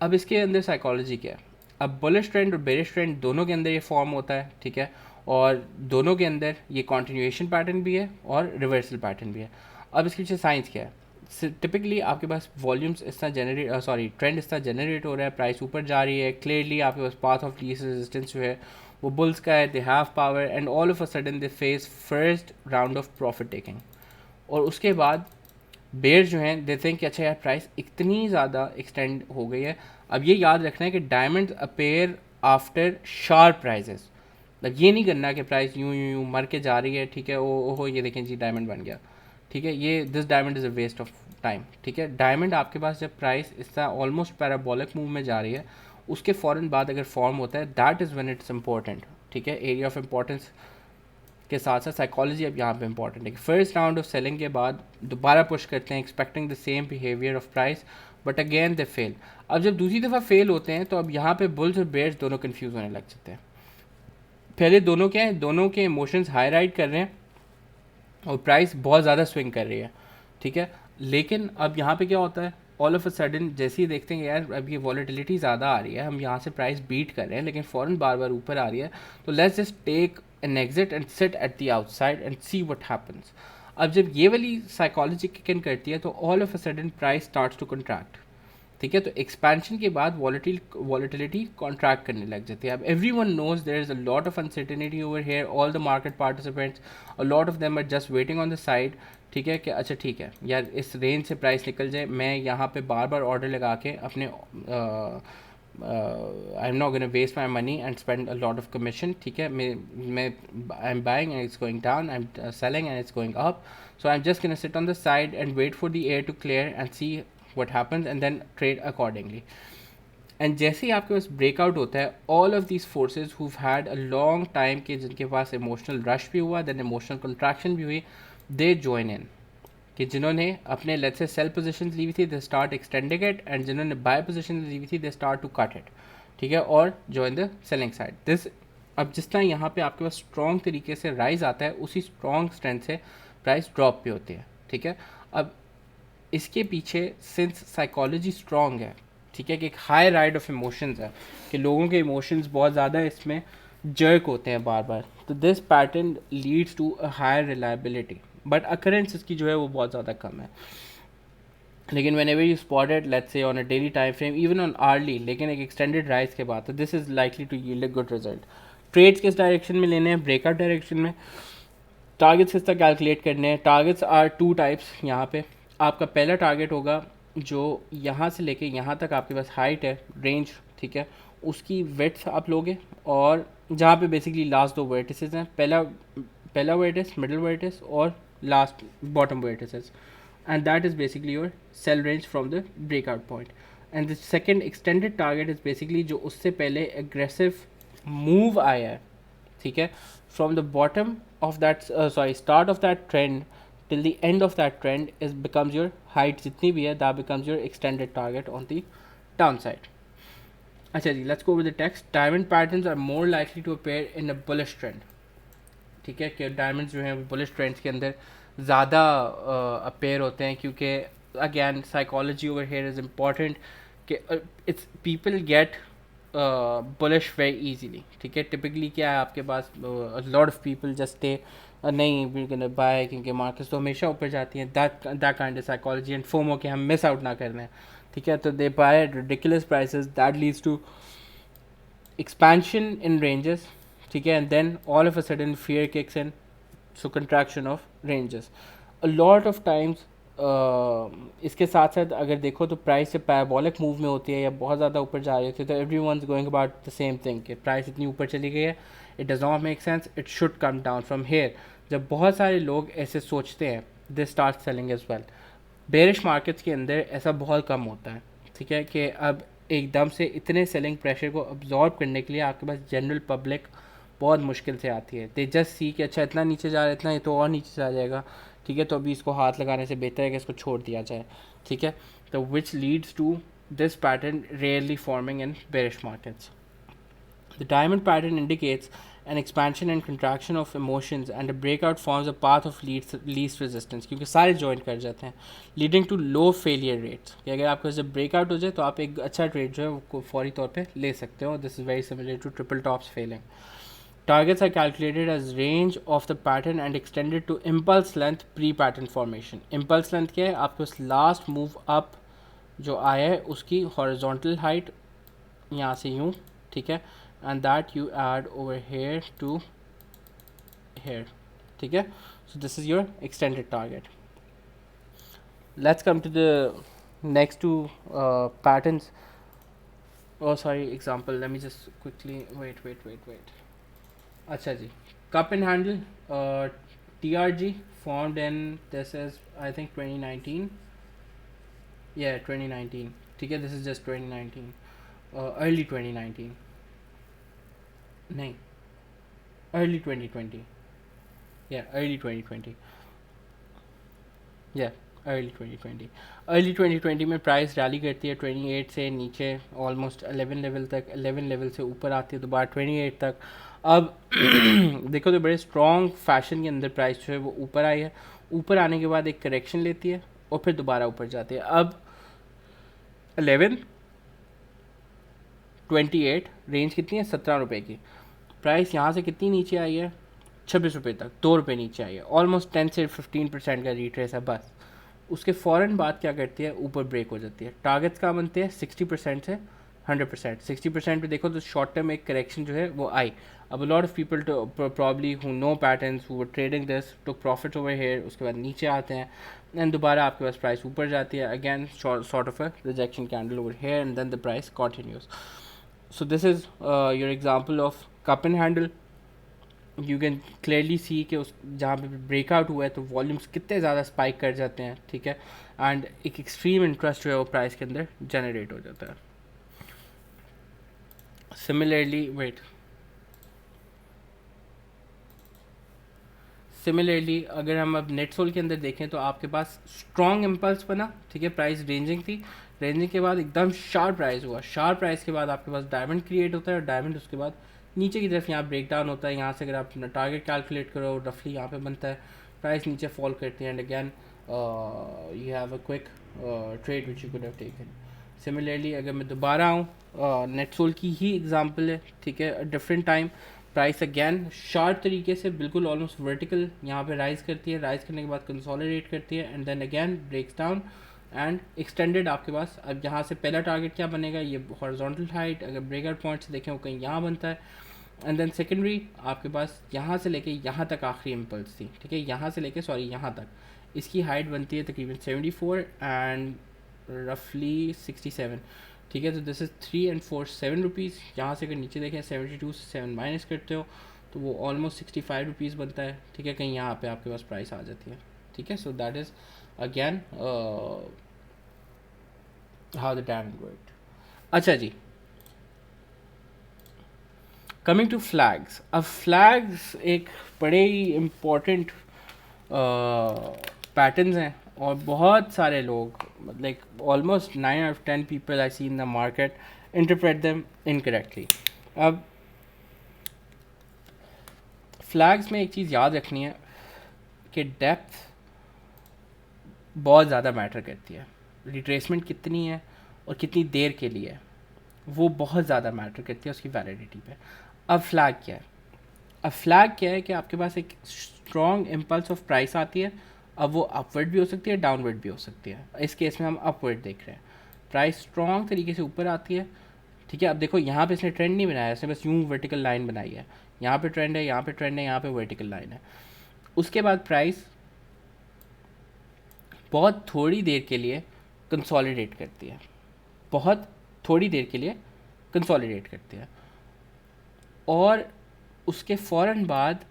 अब इसके अंदर साइकोलॉजी क्या है? अब बुलिश ट्रेंड और बेरिश ट्रेंड दोनों के अंदर ये फॉर्म होता है, ठीक है? और दोनों के अंदर ये कॉन्टिन्यूएशन पैटर्न भी है और रिवर्सल पैटर्न भी है। अब इसके पीछे साइंस क्या है? टिपिकली आपके पास वॉल्यूम्स इस तरह ट्रेंड इस तरह जनरेट हो रहा है, प्राइस ऊपर जा रही है, क्लियरली आपके पास पाथ ऑफ लीस्ट रेजिस्टेंस जो है वो बुल्स का है, they have power and all of a sudden they face first round of profit taking. और उसके बाद बेयर जो हैं दे थिंक कि अच्छा यार प्राइस इतनी ज़्यादा एक्सटेंड हो गई है। अब ये याद रखना है कि diamond appear after sharp prices. मतलब ये नहीं करना कि प्राइस यूं यूं यूं मर के जा रही है, ठीक है? ओहो ये देखें जी डायमंड बन गया, ठीक है? ये this diamond is a waste of time, ठीक है? डायमंड आपके पास जब प्राइस इस तरह ऑलमोस्ट पैराबोलिक मूव में जा रही है, उसके फ़ौरन बाद अगर फॉर्म होता है, that is when it's important, ठीक है? एरिया ऑफ इंपॉर्टेंस के साथ साथ साइकोलॉजी अब यहाँ पे इंपॉर्टेंट है कि फर्स्ट राउंड ऑफ सेलिंग के बाद दोबारा पुश करते हैं expecting the same behaviour of price, but again they fail. अब जब दूसरी दफ़ा फेल होते हैं तो अब यहाँ पे बुल्स और बेयर्स दोनों कन्फ्यूज़ होने लग जाते हैं। पहले दोनों क्या है? दोनों के इमोशंस हाई राइड कर रहे हैं और प्राइस बहुत ज़्यादा स्विंग कर रही है, ठीक है? लेकिन अब यहाँ पे क्या होता है? ऑल ऑफ अ सडन जैसे ही देखते हैं यार अब ये वॉलेटिलिटी ज़्यादा आ रही है, हम यहाँ से प्राइस बीट कर रहे हैं लेकिन फ़ौरन बार बार ऊपर आ रही है, तो let's just take an exit and sit at the outside and see what happens. अब जब ये वाली साइकोलॉजी किक इन करती है तो all of a sudden price starts to contract, ठीक है? तो एक्सपेंशन के बाद वॉलेटिलिटी कॉन्ट्रैक्ट करने लग जाती है। अब everyone knows there is a lot of uncertainty over here, all the market participants, a lot of them are just waiting on the side, ठीक है? कि अच्छा ठीक है यार इस रेंज से प्राइस निकल जाए, मैं यहाँ पे बार बार ऑर्डर लगा के अपने I am not gonna waste my money and spend a lot of commission, ठीक है? मैं I am buying and it's going down, I am selling and it's going up, so I'm just going to sit on the side and wait for the air to clear and see what happens and then trade accordingly. And जैसे ही आपके पास breakout होता है, all of these forces who had a long time के जिनके पास emotional rush भी हुआ, then emotional contraction भी हुई, दे जॉइन इन। कि जिन्होंने अपने लेट्स से सेल पोजीशंस ली हुई थी they start extending it, and जिन्होंने बाय पोजीशन ली हुई थी they start to cut it, ठीक है? और join the selling side this. अब जिस तरह यहाँ पे आपके पास स्ट्रॉन्ग तरीके से राइज आता है, उसी स्ट्रॉन्ग स्ट्रेंथ से प्राइस ड्रॉप भी होती है, ठीक है? अब इसके पीछे सिंस साइकोलॉजी स्ट्रॉन्ग है, ठीक है, कि एक हाई राइड ऑफ इमोशंस है, कि लोगों के इमोशंस बहुत ज़्यादा इसमें जर्क होते हैं बार बार, तो this pattern leads to a higher reliability, but occurrence इसकी जो है वो बहुत ज़्यादा कम है। लेकिन whenever you spotted let's say on a daily time frame, even on early, लेकिन एक एक्सटेंडेड राइज के बाद, तो this is likely to yield a good result. Trades किस डायरेक्शन में लेने हैं? ब्रेकआउट डायरेक्शन में। टारगेट्स किस तरह कैलकुलेट करने हैं? Targets are two types. यहाँ पे आपका पहला टारगेट होगा जो यहाँ से लेके यहाँ तक आपके पास हाइट है, रेंज, ठीक है? उसकी विड्थ आप लोगे, और जहाँ पे बेसिकली लास्ट दो वर्टिसेस हैं, पहला वर्टिस, मिडिल वर्टिस और last bottom vertices, and that is basically your sell range from the breakout point. And the second extended target is basically जो उससे पहले aggressive move आया है, ठीक है? From the bottom of that start of that trend till the end of that trend is becomes your height जितनी भी है, that becomes your extended target on the downside. अच्छा जी, let's go with the text. Diamond patterns are more likely to appear in a bullish trend. ठीक है, कि diamonds जो हैं वो बुलिश ट्रेंड्स के अंदर ज़्यादा अपेयर होते हैं, क्योंकि again psychology over here is important कि it's people get bullish very easily. ठीक है, टिपिकली क्या है आपके पास, lot of people just stay नहीं वी कैन बाय क्योंकि मार्केट्स तो हमेशा ऊपर जाती हैं, that kind of psychology and FOMO के हम मिस आउट ना करना है. ठीक है, तो they buy ridiculous prices, that leads to expansion in ranges. ठीक है, and then all of a sudden fear kicks in, so contraction of ranges. A lot of times इसके साथ साथ अगर देखो तो प्राइस से पैराबोलिक मूव में होती है या बहुत ज़्यादा ऊपर जा रही होती है, तो everyone is going about the same thing कि प्राइस इतनी ऊपर चली गई है, it does not make sense, it should come down from here. जब बहुत सारे लोग ऐसे सोचते हैं, they start selling as well. Bearish markets के अंदर ऐसा बहुत कम होता है. ठीक है, कि अब एकदम से इतने सेलिंग प्रेशर को अब्जॉर्ब करने के लिए आपके पास जनरल पब्लिक बहुत मुश्किल से आती है. दे जस्ट सी कि अच्छा इतना नीचे जा रहा है, इतना ये तो और नीचे चला जाएगा. ठीक है, तो अभी इसको हाथ लगाने से बेहतर है कि इसको छोड़ दिया जाए. ठीक है, तो which leads to this pattern rarely forming in bearish markets. The diamond pattern indicates an expansion and contraction of emotions, and a breakout forms a path of least resistance, क्योंकि सारे ज्वाइन कर जाते हैं, leading to low failure rates. कि अगर आपको जब breakout हो जाए तो आप एक अच्छा ट्रेड जो है वो फौरी तौर पे ले सकते हो. This is very similar to triple tops failing. Targets are calculated as range of the pattern and extended to impulse length pre-pattern formation. Impulse length क्या है, आपके पास लास्ट मूव अप जो आया है उसकी हॉरिजॉन्टल हाइट यहाँ से यूँ. ठीक है, and that you add over here to here. ठीक है, so this is your extended target. Let's come to the next two patterns. Oh sorry, example, let me just quickly wait. अच्छा जी, cup and handle, TRG formed in, this is I think 2019. Yeah, 2019. ठीक है, this is just 2019, early 2019. नहीं, early 2020. Yeah, early 2020. Yeah, early 2020. early 2020 में price rally करती है 28 से नीचे almost 11 level तक, 11 लेवल से ऊपर आती है दोबारा 28 तक. अब देखो तो बड़े स्ट्रॉन्ग फैशन के अंदर प्राइस जो है वो ऊपर आई है. ऊपर आने के बाद एक करेक्शन लेती है और फिर दोबारा ऊपर जाती है. अब 11 28 रेंज कितनी है, 17 रुपये की. प्राइस यहाँ से कितनी नीचे आई है, 26 रुपये तक, 2 रुपये नीचे आई है. ऑलमोस्ट 10 से 15% का रिट्रेस है बस. उसके फ़ौरन बाद क्या करती है, ऊपर ब्रेक हो जाती है. टारगेट्स का बनते हैं 60% से 100%. 60% पे देखो तो शॉर्ट टर्म एक करेक्शन जो है वो आई. अब lot of people probably who know patterns who were trading this took profit over here, उसके बाद नीचे आते हैं एंड दोबारा आपके पास प्राइस ऊपर जाती है. Again sort of a rejection candle over here and then the price continues. So this is your example of cup and handle. You can clearly see कि उस जहाँ पे ब्रेकआउट हुआ है तो वॉल्यूम्स कितने ज़्यादा स्पाइक कर जाते हैं. ठीक है, एंड एक एक्सट्रीम इंटरेस्ट जो है वो प्राइस के अंदर जनरेट हो जाता है. सिमिलरली अगर हम अब नेट सोल के अंदर देखें तो आपके पास स्ट्रॉन्ग इम्पल्स बना. ठीक है, प्राइस रेंजिंग थी, रेंजिंग के बाद एकदम शार्प प्राइस हुआ. शार्प प्राइस के बाद आपके पास डायमंड क्रिएट होता है और डायमंड उसके बाद नीचे की तरफ यहाँ ब्रेक डाउन होता है. यहाँ से अगर आप अपना टारगेट कैलकुलेट करो रफली यहाँ पे बनता है, प्राइस नीचे फॉल करती है and again you have a quick trade which you could have taken. Similarly अगर मैं दोबारा आऊँ, नेट सोल की ही एग्जांपल है. ठीक है, different time price again sharp तरीके से बिल्कुल ऑलमोस्ट वर्टिकल यहाँ पे राइज करती है, राइज करने के बाद कंसोलिडेट करती है and then again breaks down and extended. आपके पास अब यहाँ से पहला टारगेट क्या बनेगा, ये हॉरिजॉन्टल हाइट अगर ब्रेकआउट पॉइंट से देखें वो कहीं यहाँ बनता है. एंड देन सेकेंडरी आपके पास यहाँ से लेके यहाँ तक आखिरी इम्पल्स थी. ठीक है, यहाँ से लेके यहाँ तक इसकी हाइट बनती है तकरीबन 74 एंड रफली 67. ठीक है, तो दिस इज़ 3 and 4 7 रुपीज़. यहाँ से अगर नीचे देखें 72 से 7 माइनस करते हो तो वो ऑलमोस्ट 65 रुपीज़ बनता है. ठीक है, कहीं यहाँ पे आपके पास प्राइस आ जाती है. ठीक है, सो that is again how the diamond worked. अच्छा जी, कमिंग टू फ्लैग्स. अब फ्लैग्स एक बड़े ही इम्पोर्टेंट पैटर्न्स हैं और बहुत सारे लोग like almost 9 out of 10 people I see in the market interpret them incorrectly. अब फ्लैग्स में एक चीज़ याद रखनी है कि डेप्थ बहुत ज़्यादा मैटर करती है. रिट्रेसमेंट कितनी है और कितनी देर के लिए है वो बहुत ज़्यादा मैटर करती है उसकी वैलिडिटी पे. अब फ्लैग क्या है? अब फ्लैग क्या है कि आपके पास एक स्ट्रॉन्ग इम्पल्स ऑफ प्राइस आती है. अब वो अपवर्ड भी हो सकती है, डाउनवर्ड भी हो सकती है. इस केस में हम अपवर्ड देख रहे हैं. प्राइस स्ट्रॉन्ग तरीके से ऊपर आती है, ठीक है. अब देखो यहाँ पे इसने ट्रेंड नहीं बनाया, इसने बस यूँ वर्टिकल लाइन बनाई है. यहाँ पे ट्रेंड है, यहाँ पे ट्रेंड है, यहाँ पे वर्टिकल लाइन है. उसके बाद प्राइस बहुत थोड़ी देर के लिए कंसोलिडेट करती है, बहुत थोड़ी देर के लिए कंसोलिडेट करती है और उसके फ़ौरन बाद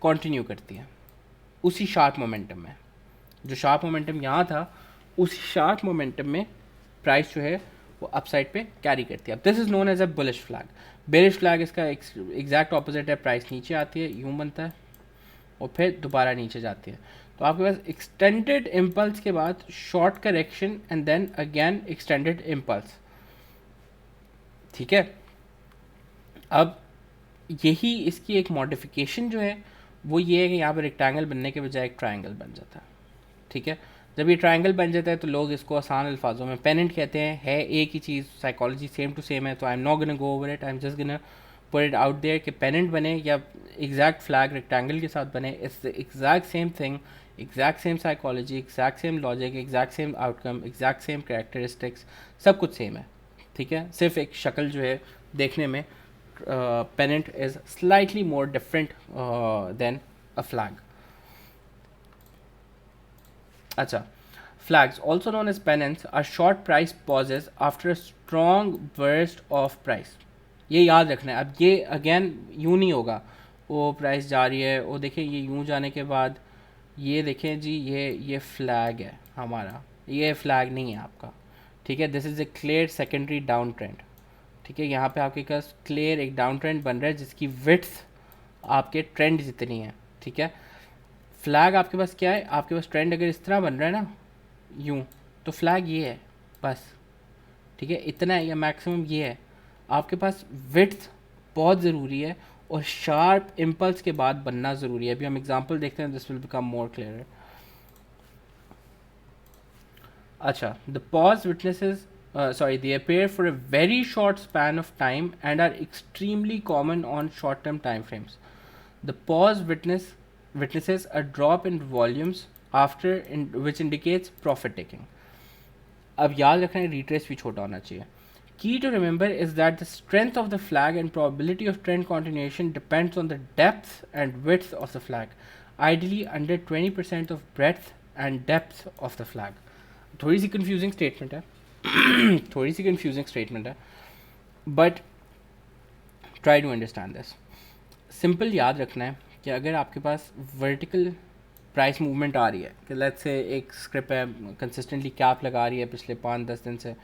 कंटिन्यू करती है उसी शार्प मोमेंटम में. जो शार्प मोमेंटम यहाँ था उसी शार्प मोमेंटम में प्राइस जो है वो अपसाइड पे कैरी करती है. अब this is known as a bullish flag. Bearish flag इसका एग्जैक्ट ऑपोजिट है. प्राइस नीचे आती है, यूँ बनता है और फिर दोबारा नीचे जाती है. तो आपके पास एक्सटेंडेड इम्पल्स के बाद short correction and then again extended impulse, ठीक है. अब यही इसकी एक मॉडिफिकेशन जो है वो ये है कि यहाँ पर रेक्टेंगल बनने के बजाय एक ट्रायंगल बन जाता है, ठीक है. जब ये ट्रायंगल बन जाता है तो लोग इसको आसान अल्फाजों में पेनेंट कहते हैं. है एक ही चीज़, साइकोलॉजी सेम टू सेम है. तो I am not gonna go over it, I am just gonna put it out there कि पेनेंट बने या एग्जैक्ट फ्लैग रेक्टेंगल के साथ बने, it's the exact same thing, exact same psychology, exact same logic, exact same outcome, exact same characteristics, सब कुछ same है, ठीक है. सिर्फ एक शक्ल जो है देखने में pennant is slightly more different than a flag. अच्छा, flags also known as pennants are short price pauses after a strong burst of price. ये याद रखना है. अब ये अगेन यूँ नहीं होगा वो प्राइस जा रही है, वो देखें ये यूँ जाने के बाद ये देखें जी ये फ्लैग है हमारा, ये फ्लैग नहीं है आपका, ठीक है. This is a clear secondary down trend, ठीक है. यहाँ पे आपके पास क्लियर एक डाउन ट्रेंड बन रहा है जिसकी विड्थ आपके ट्रेंड जितनी है, ठीक है. फ्लैग आपके पास क्या है? आपके पास ट्रेंड अगर इस तरह बन रहा है ना यूँ, तो फ्लैग ये है बस, ठीक है. इतना है या मैक्सिमम ये है. आपके पास विड्थ बहुत ज़रूरी है और शार्प इम्पल्स के बाद बनना ज़रूरी है. अभी हम एग्जांपल देखते हैं, this will become more clear. अच्छा, the pause witnesses they appear for a very short span of time and are extremely common on short-term time frames. The pause witnesses a drop in volumes which indicates profit taking. अब याद रखना है retrace भी छोटा होना चाहिए. Key to remember is that the strength of the flag and probability of trend continuation depends on the depth and width of the flag, ideally under 20% of breadth and depth of the flag. थोड़ी सी confusing statement है थोड़ी सी confusing statement है, but try to understand this. Simple याद रखना है कि अगर आपके पास वर्टिकल प्राइस मूवमेंट आ रही है कि लेट्स से एक स्क्रिप्ट है कंसिस्टेंटली कैप लगा रही है पिछले 5-10 दिन से,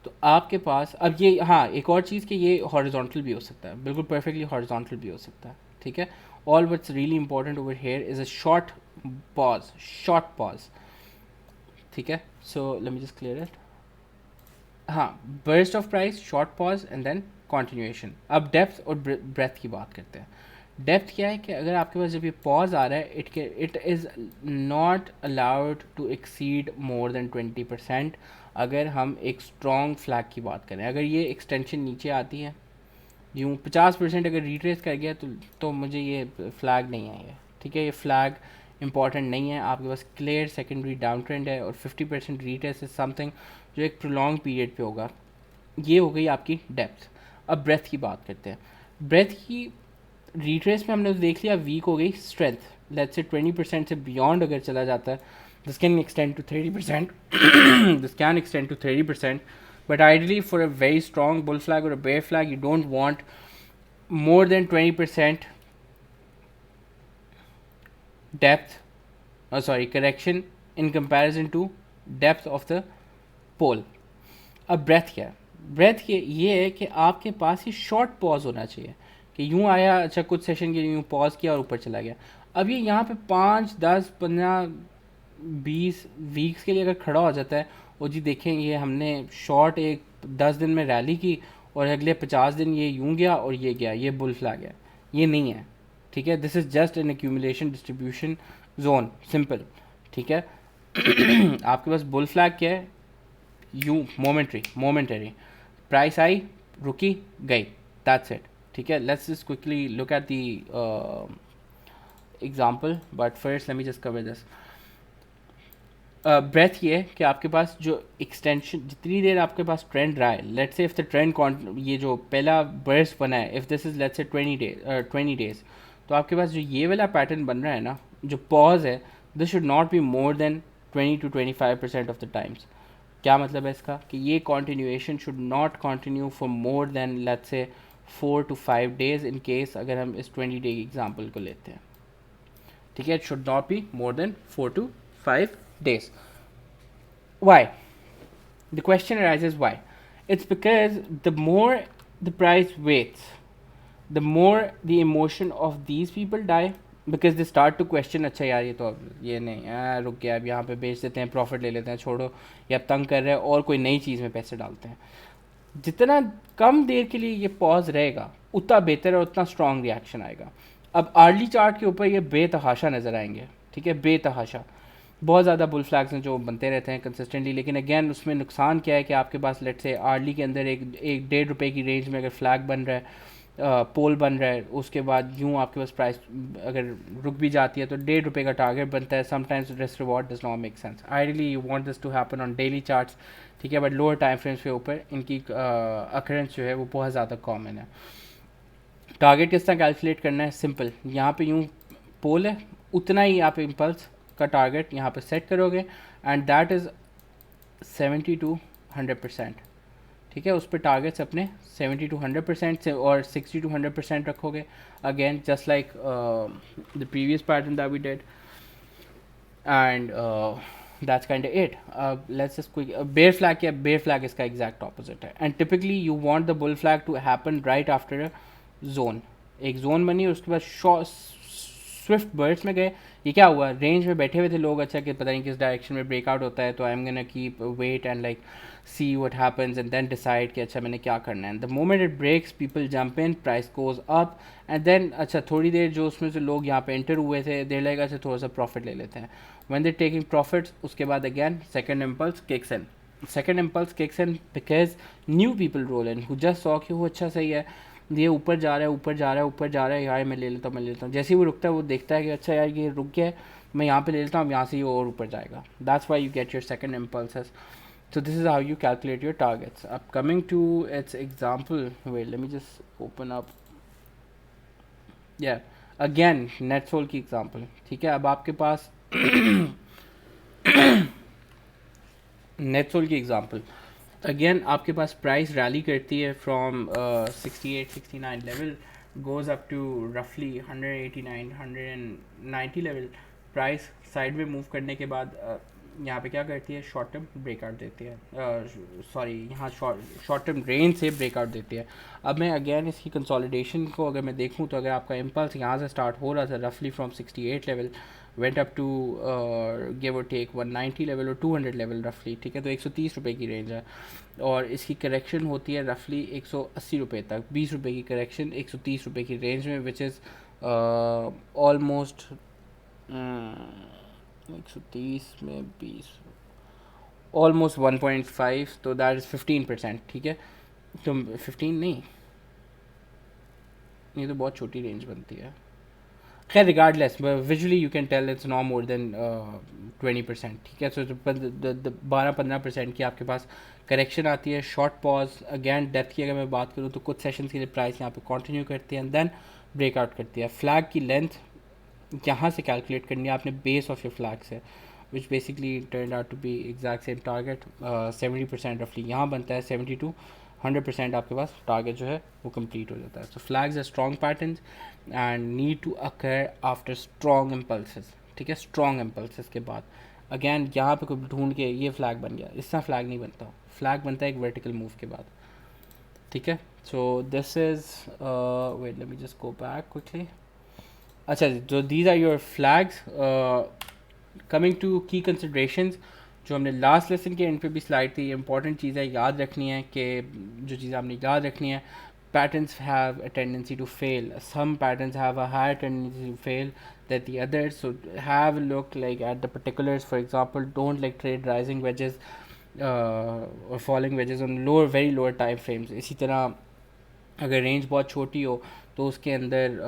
तो आपके पास अब ये, हाँ एक और चीज़ कि ये हॉरिजॉन्टल भी हो सकता है, बिल्कुल परफेक्टली हॉरिजॉन्टल भी हो सकता है, ठीक है. All what's really important over here is a short pause, ठीक है. So let me just clear it. हाँ, burst of price, short pause and then continuation. अब डेप्थ और ब्रेथ की बात करते हैं. डेप्थ क्या है कि अगर आपके पास जब ये पॉज आ रहा है it is not allowed to exceed more than 20%. अगर हम एक स्ट्रॉन्ग फ्लैग की बात करें, अगर ये एक्सटेंशन नीचे आती है यूँ 50% अगर रिट्रेस कर गया तो मुझे ये फ्लैग नहीं है ये, ठीक है. ये फ्लैग इंपॉर्टेंट नहीं है. आपके पास क्लियर सेकेंडरी डाउन ट्रेंड है और 50% रिट्रेस इज समथिंग जो एक प्रोलॉन्ग पीरियड पे होगा. ये हो गई आपकी डेप्थ. अब ब्रेथ की बात करते हैं. ब्रेथ की रिट्रेस में हमने देख लिया वीक हो गई स्ट्रेंथ. लेट्स से 20% से बियॉन्ड अगर चला जाता है, this can extend to 30%. This can extend to 30%. But ideally for a very strong bull flag or a bear flag you don't want more than 20% depth, correction in comparison to depth of the pole. अब breath क्या है? Breath ये है कि आपके पास ही short pause होना चाहिए कि यूँ आया, अच्छा कुछ सेशन के लिए यूँ पॉज किया और ऊपर चला गया. अब ये यहाँ पे 5, 10, 15 20 वीक्स के लिए अगर खड़ा हो जाता है और जी देखें ये हमने शॉर्ट एक 10 दिन में रैली की और अगले 50 दिन ये यूं गया और ये गया, ये बुल फ्लैग है, ये नहीं है। ठीक है, this is just an accumulation distribution zone, simple. ठीक है आपके पास बुल फ्लैग क्या है, यू मोमेंटरी प्राइस आई, रुकी, गई, दैट्स इट। ठीक है, let's just quickly look at the example, but first let me just cover this. Breadth ये है कि आपके पास जो एक्सटेंशन, जितनी देर आपके पास ट्रेंड रहा है, let's say if the trend, ये जो पहला बर्स्ट बना है, इफ दिस इज लेट्स से 20 डेज, तो आपके पास जो ये वाला पैटर्न बन रहा है ना, जो पॉज है, this should not be more than 20 to 25% of the times. क्या मतलब है इसका, कि ये continuation should not continue for more than let's say 4 to 5 days, in case अगर हम इस 20 डे की एग्जाम्पल को लेते हैं। ठीक है, it should not be more than 4 to 5 days. Why? The question arises why. It's because the more the price waits, the more the emotion of these people die, because they start to question, अच्छा यार ये तो अब ये नहीं रुक गया, अब यहाँ पे बेच देते हैं, प्रॉफिट ले लेते हैं, छोड़ो ये अब तंग कर रहे हैं, और कोई नई चीज़ में पैसे डालते हैं। जितना कम देर के लिए ये पॉज रहेगा उतना बेहतर है, उतना स्ट्रॉन्ग रिएक्शन आएगा। अब आर्ली चार्ट के ऊपर ये बेतहाशा नज़र आएंगे। ठीक है, बेतहाशा बहुत ज़्यादा बुल फ्लैग्स हैं जो बनते रहते हैं कंसिस्टेंटली, लेकिन अगेन उसमें नुकसान क्या है कि आपके पास लेट से आर्ली के अंदर एक ₹1.5 की रेंज में अगर फ्लैग बन रहा है, पोल बन रहा है, उसके बाद यूँ आपके पास प्राइस अगर रुक भी जाती है तो ₹1.5 का टारगेट बनता है। Sometimes risk reward does not make sense. Ideally you want this to happen on daily charts. ठीक है, बट लोअर टाइम फ्रेम्स के ऊपर इनकी अकरेंस जो है वो बहुत ज़्यादा कॉमन है। टारगेट किस तरह कैलकुलेट करना है, सिंपल, यहाँ पे यूँ पोल है, उतना ही आप इम्पल्स का टारगेट यहाँ पे सेट करोगे, एंड दैट इज़ 70 to 100%। ठीक है, उस पर टारगेट्स अपने 70 to 100% से और 60 to 100% रखोगे। Again just like the previous pattern that we did, and that's kind of it. Let's just quick bear flag, yeah, bear flag इसका exact opposite है, and typically you want the bull flag to happen right after a zone। एक zone बनी और उसके बाद Swift birds में गए। ये क्या हुआ, रेंज में बैठे हुए थे लोग, अच्छा कि पता नहीं किस डायरेक्शन में ब्रेकआउट होता है, तो I am gonna keep wait and like see what happens and then decide कि अच्छा मैंने क्या करना है। The moment it breaks people jump in, price goes up, and then अच्छा थोड़ी देर जो उसमें से लोग यहाँ पे एंटर हुए थे, देर लगेगा अच्छा थोड़ा सा प्रॉफिट ले लेते हैं। व्हेन दे टेकिंग प्रॉफिट्स, उसके बाद again second impulse kicks in. Second impulse kicks in because new people roll in who just saw कि वो अच्छा सही है, ये ऊपर जा रहा है, ऊपर जा रहा है, ऊपर जा रहा है, यार मैं ले लेता हूँ, मैं ले लेता हूँ। जैसे ही वो रुकता है वो देखता है कि अच्छा यार ये रुक गया है, मैं यहाँ पे ले लेता हूँ, यहाँ से ये और ऊपर जाएगा। That's why you get your second impulses. So this is how you calculate your targets. Coming to its example, wait, let me just open up. Yeah, again NetSol की example। ठीक है, अब आपके पास NetSol की example, अगेन आपके पास प्राइस रैली करती है from 68-69 level, goes up to रफली 189-190 लेवल। प्राइस साइड में मूव करने के बाद यहाँ पे क्या करती है, शॉर्ट टर्म ब्रेकआउट देती है, सॉरी यहाँ शॉर्ट टर्म रेंज से ब्रेकआउट देती है। अब मैं अगेन इसकी कंसोलिडेशन को अगर मैं देखूँ तो अगर आपका इम्पल्स यहाँ से स्टार्ट हो रहा था रफली from 68 level, went up to give और टेक 190 लेवल और 200 लेवल रफली। ठीक है, तो ₹130 की रेंज है, और इसकी करेक्शन होती है रफली ₹180 तक। ₹20 की करेक्शन ₹130 की रेंज में, विच इज़ ऑलमोस्ट 130 में 20 ऑलमोस्ट 1.5, तो दैट इज़ 15%। ठीक है, तो 15 नहीं, ये तो बहुत छोटी रेंज बनती है। खैर regardless, visually you can tell it's not more than 20%। ठीक है, सो 12-15% की आपके पास करेक्शन आती है। शॉर्ट पॉज, अगेन डेप्थ की अगर मैं बात करूँ तो कुछ सेशंस के लिए प्राइस यहाँ पे कंटिन्यू करती है एंड देन ब्रेकआउट करती है। फ्लैग की लेंथ यहाँ से कैलकुलेट करनी है आपने बेस ऑफ योर फ्लैग से, which basically turn out to be exact same target. 70% रफली यहाँ बनता है, 70 to 100% आपके पास टारगेट जो है वो कंप्लीट हो जाता है। So flags are strong patterns and need to occur after strong impulses. ठीक है, स्ट्रॉन्ग इम्पल्सेस के बाद अगैन यहाँ पे कोई ढूंढ के ये फ्लैग बन गया, इसका फ्लैग नहीं बनता, फ्लैग बनता है एक वर्टिकल मूव के बाद। ठीक है, so this is wait let me just go back quickly. अच्छा, जो these are your flags, coming to की कंसिड्रेशंस, जो हमने लास्ट लेसन के एंड पे भी स्लाइड थी, इंपॉर्टेंट चीज़ है, याद रखनी है कि जो चीज़ आपने याद रखनी है, patterns have a tendency to fail. Some patterns have a higher tendency to fail than the others. So have a look like at the particulars. For example, don't like trade rising wedges or falling wedges on lower, very lower time frames. इसी तरह अगर range बहुत छोटी हो तो उसके अंदर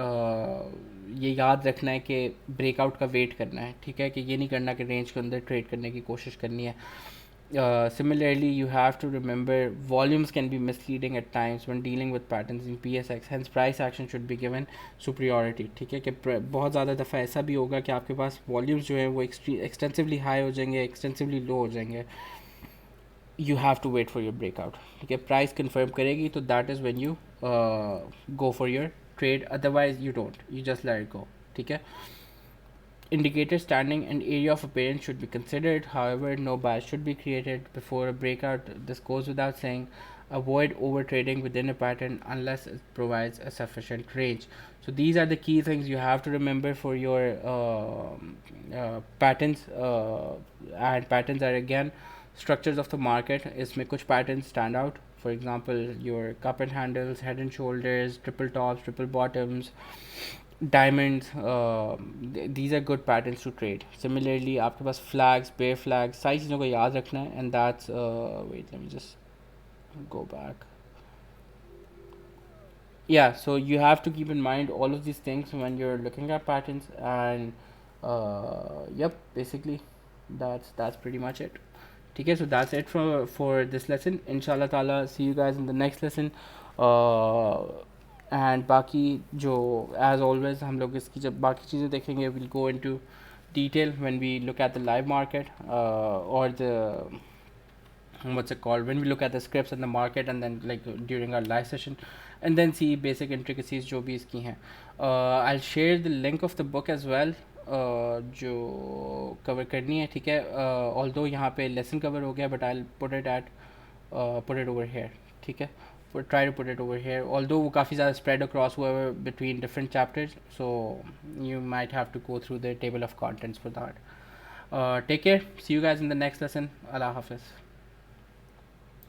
ये याद रखना है कि ब्रेकआउट का वेट करना है, ठीक है, कि ये नहीं करना कि रेंज के अंदर ट्रेड करने की कोशिश करनी है. Similarly, you have to remember volumes can be misleading at times when dealing with patterns in PSX. Hence, price action should be given superiority. ठीक है कि बहुत ज़्यादा दफ़ा ऐसा भी होगा कि आपके पास वॉल्यूम्स जो है वो एक्सटेंसिवली हाई हो जाएंगे, एक्सटेंसिवली लो हो जाएंगे. You have to wait for your breakout. ठीक है, प्राइस कंफर्म करेगी तो that is when you go for your trade. Otherwise, you don't. You just let it go. ठीक है. Indicator standing and area of appearance should be considered. However, no bias should be created before a breakout. This goes without saying. Avoid over trading within a pattern unless it provides a sufficient range. So these are the key things you have to remember for your patterns. And patterns are again structures of the market. इसमें कुछ patterns stand out. For example, your cup and handles, head and shoulders, triple tops, triple bottoms, diamonds. These are good patterns to trade. Similarly, आपके पास flags, bear flags, सारी चीज़ों को याद रखना है. And that's wait, let me just go back. Yeah, so you have to keep in mind all of these things when you're looking at patterns. And yep, basically that's pretty much it. Okay, so that's it for this lesson. Inshallah ta'ala, see you guys in the next lesson. And बाकी जो as always हम लोग इसकी जब बाकी चीज़ें देखेंगे, we'll go into detail when we look at the live market or the what's it called, when we look at the scripts and the market, and then like during our live session, and then see basic intricacies जो भी इसकी हैं. I'll share the link of the book as well जो cover करनी है, ठीक है. although यहाँ पे लेसन कवर हो गया, but I'll put it over here, ठीक है. Try to put it over here, although वो काफ़ी ज़्यादा spread across हुआ है between different chapters, so you might have to go through the table of contents for that. Take care, see you guys in the next lesson. Allah Hafiz.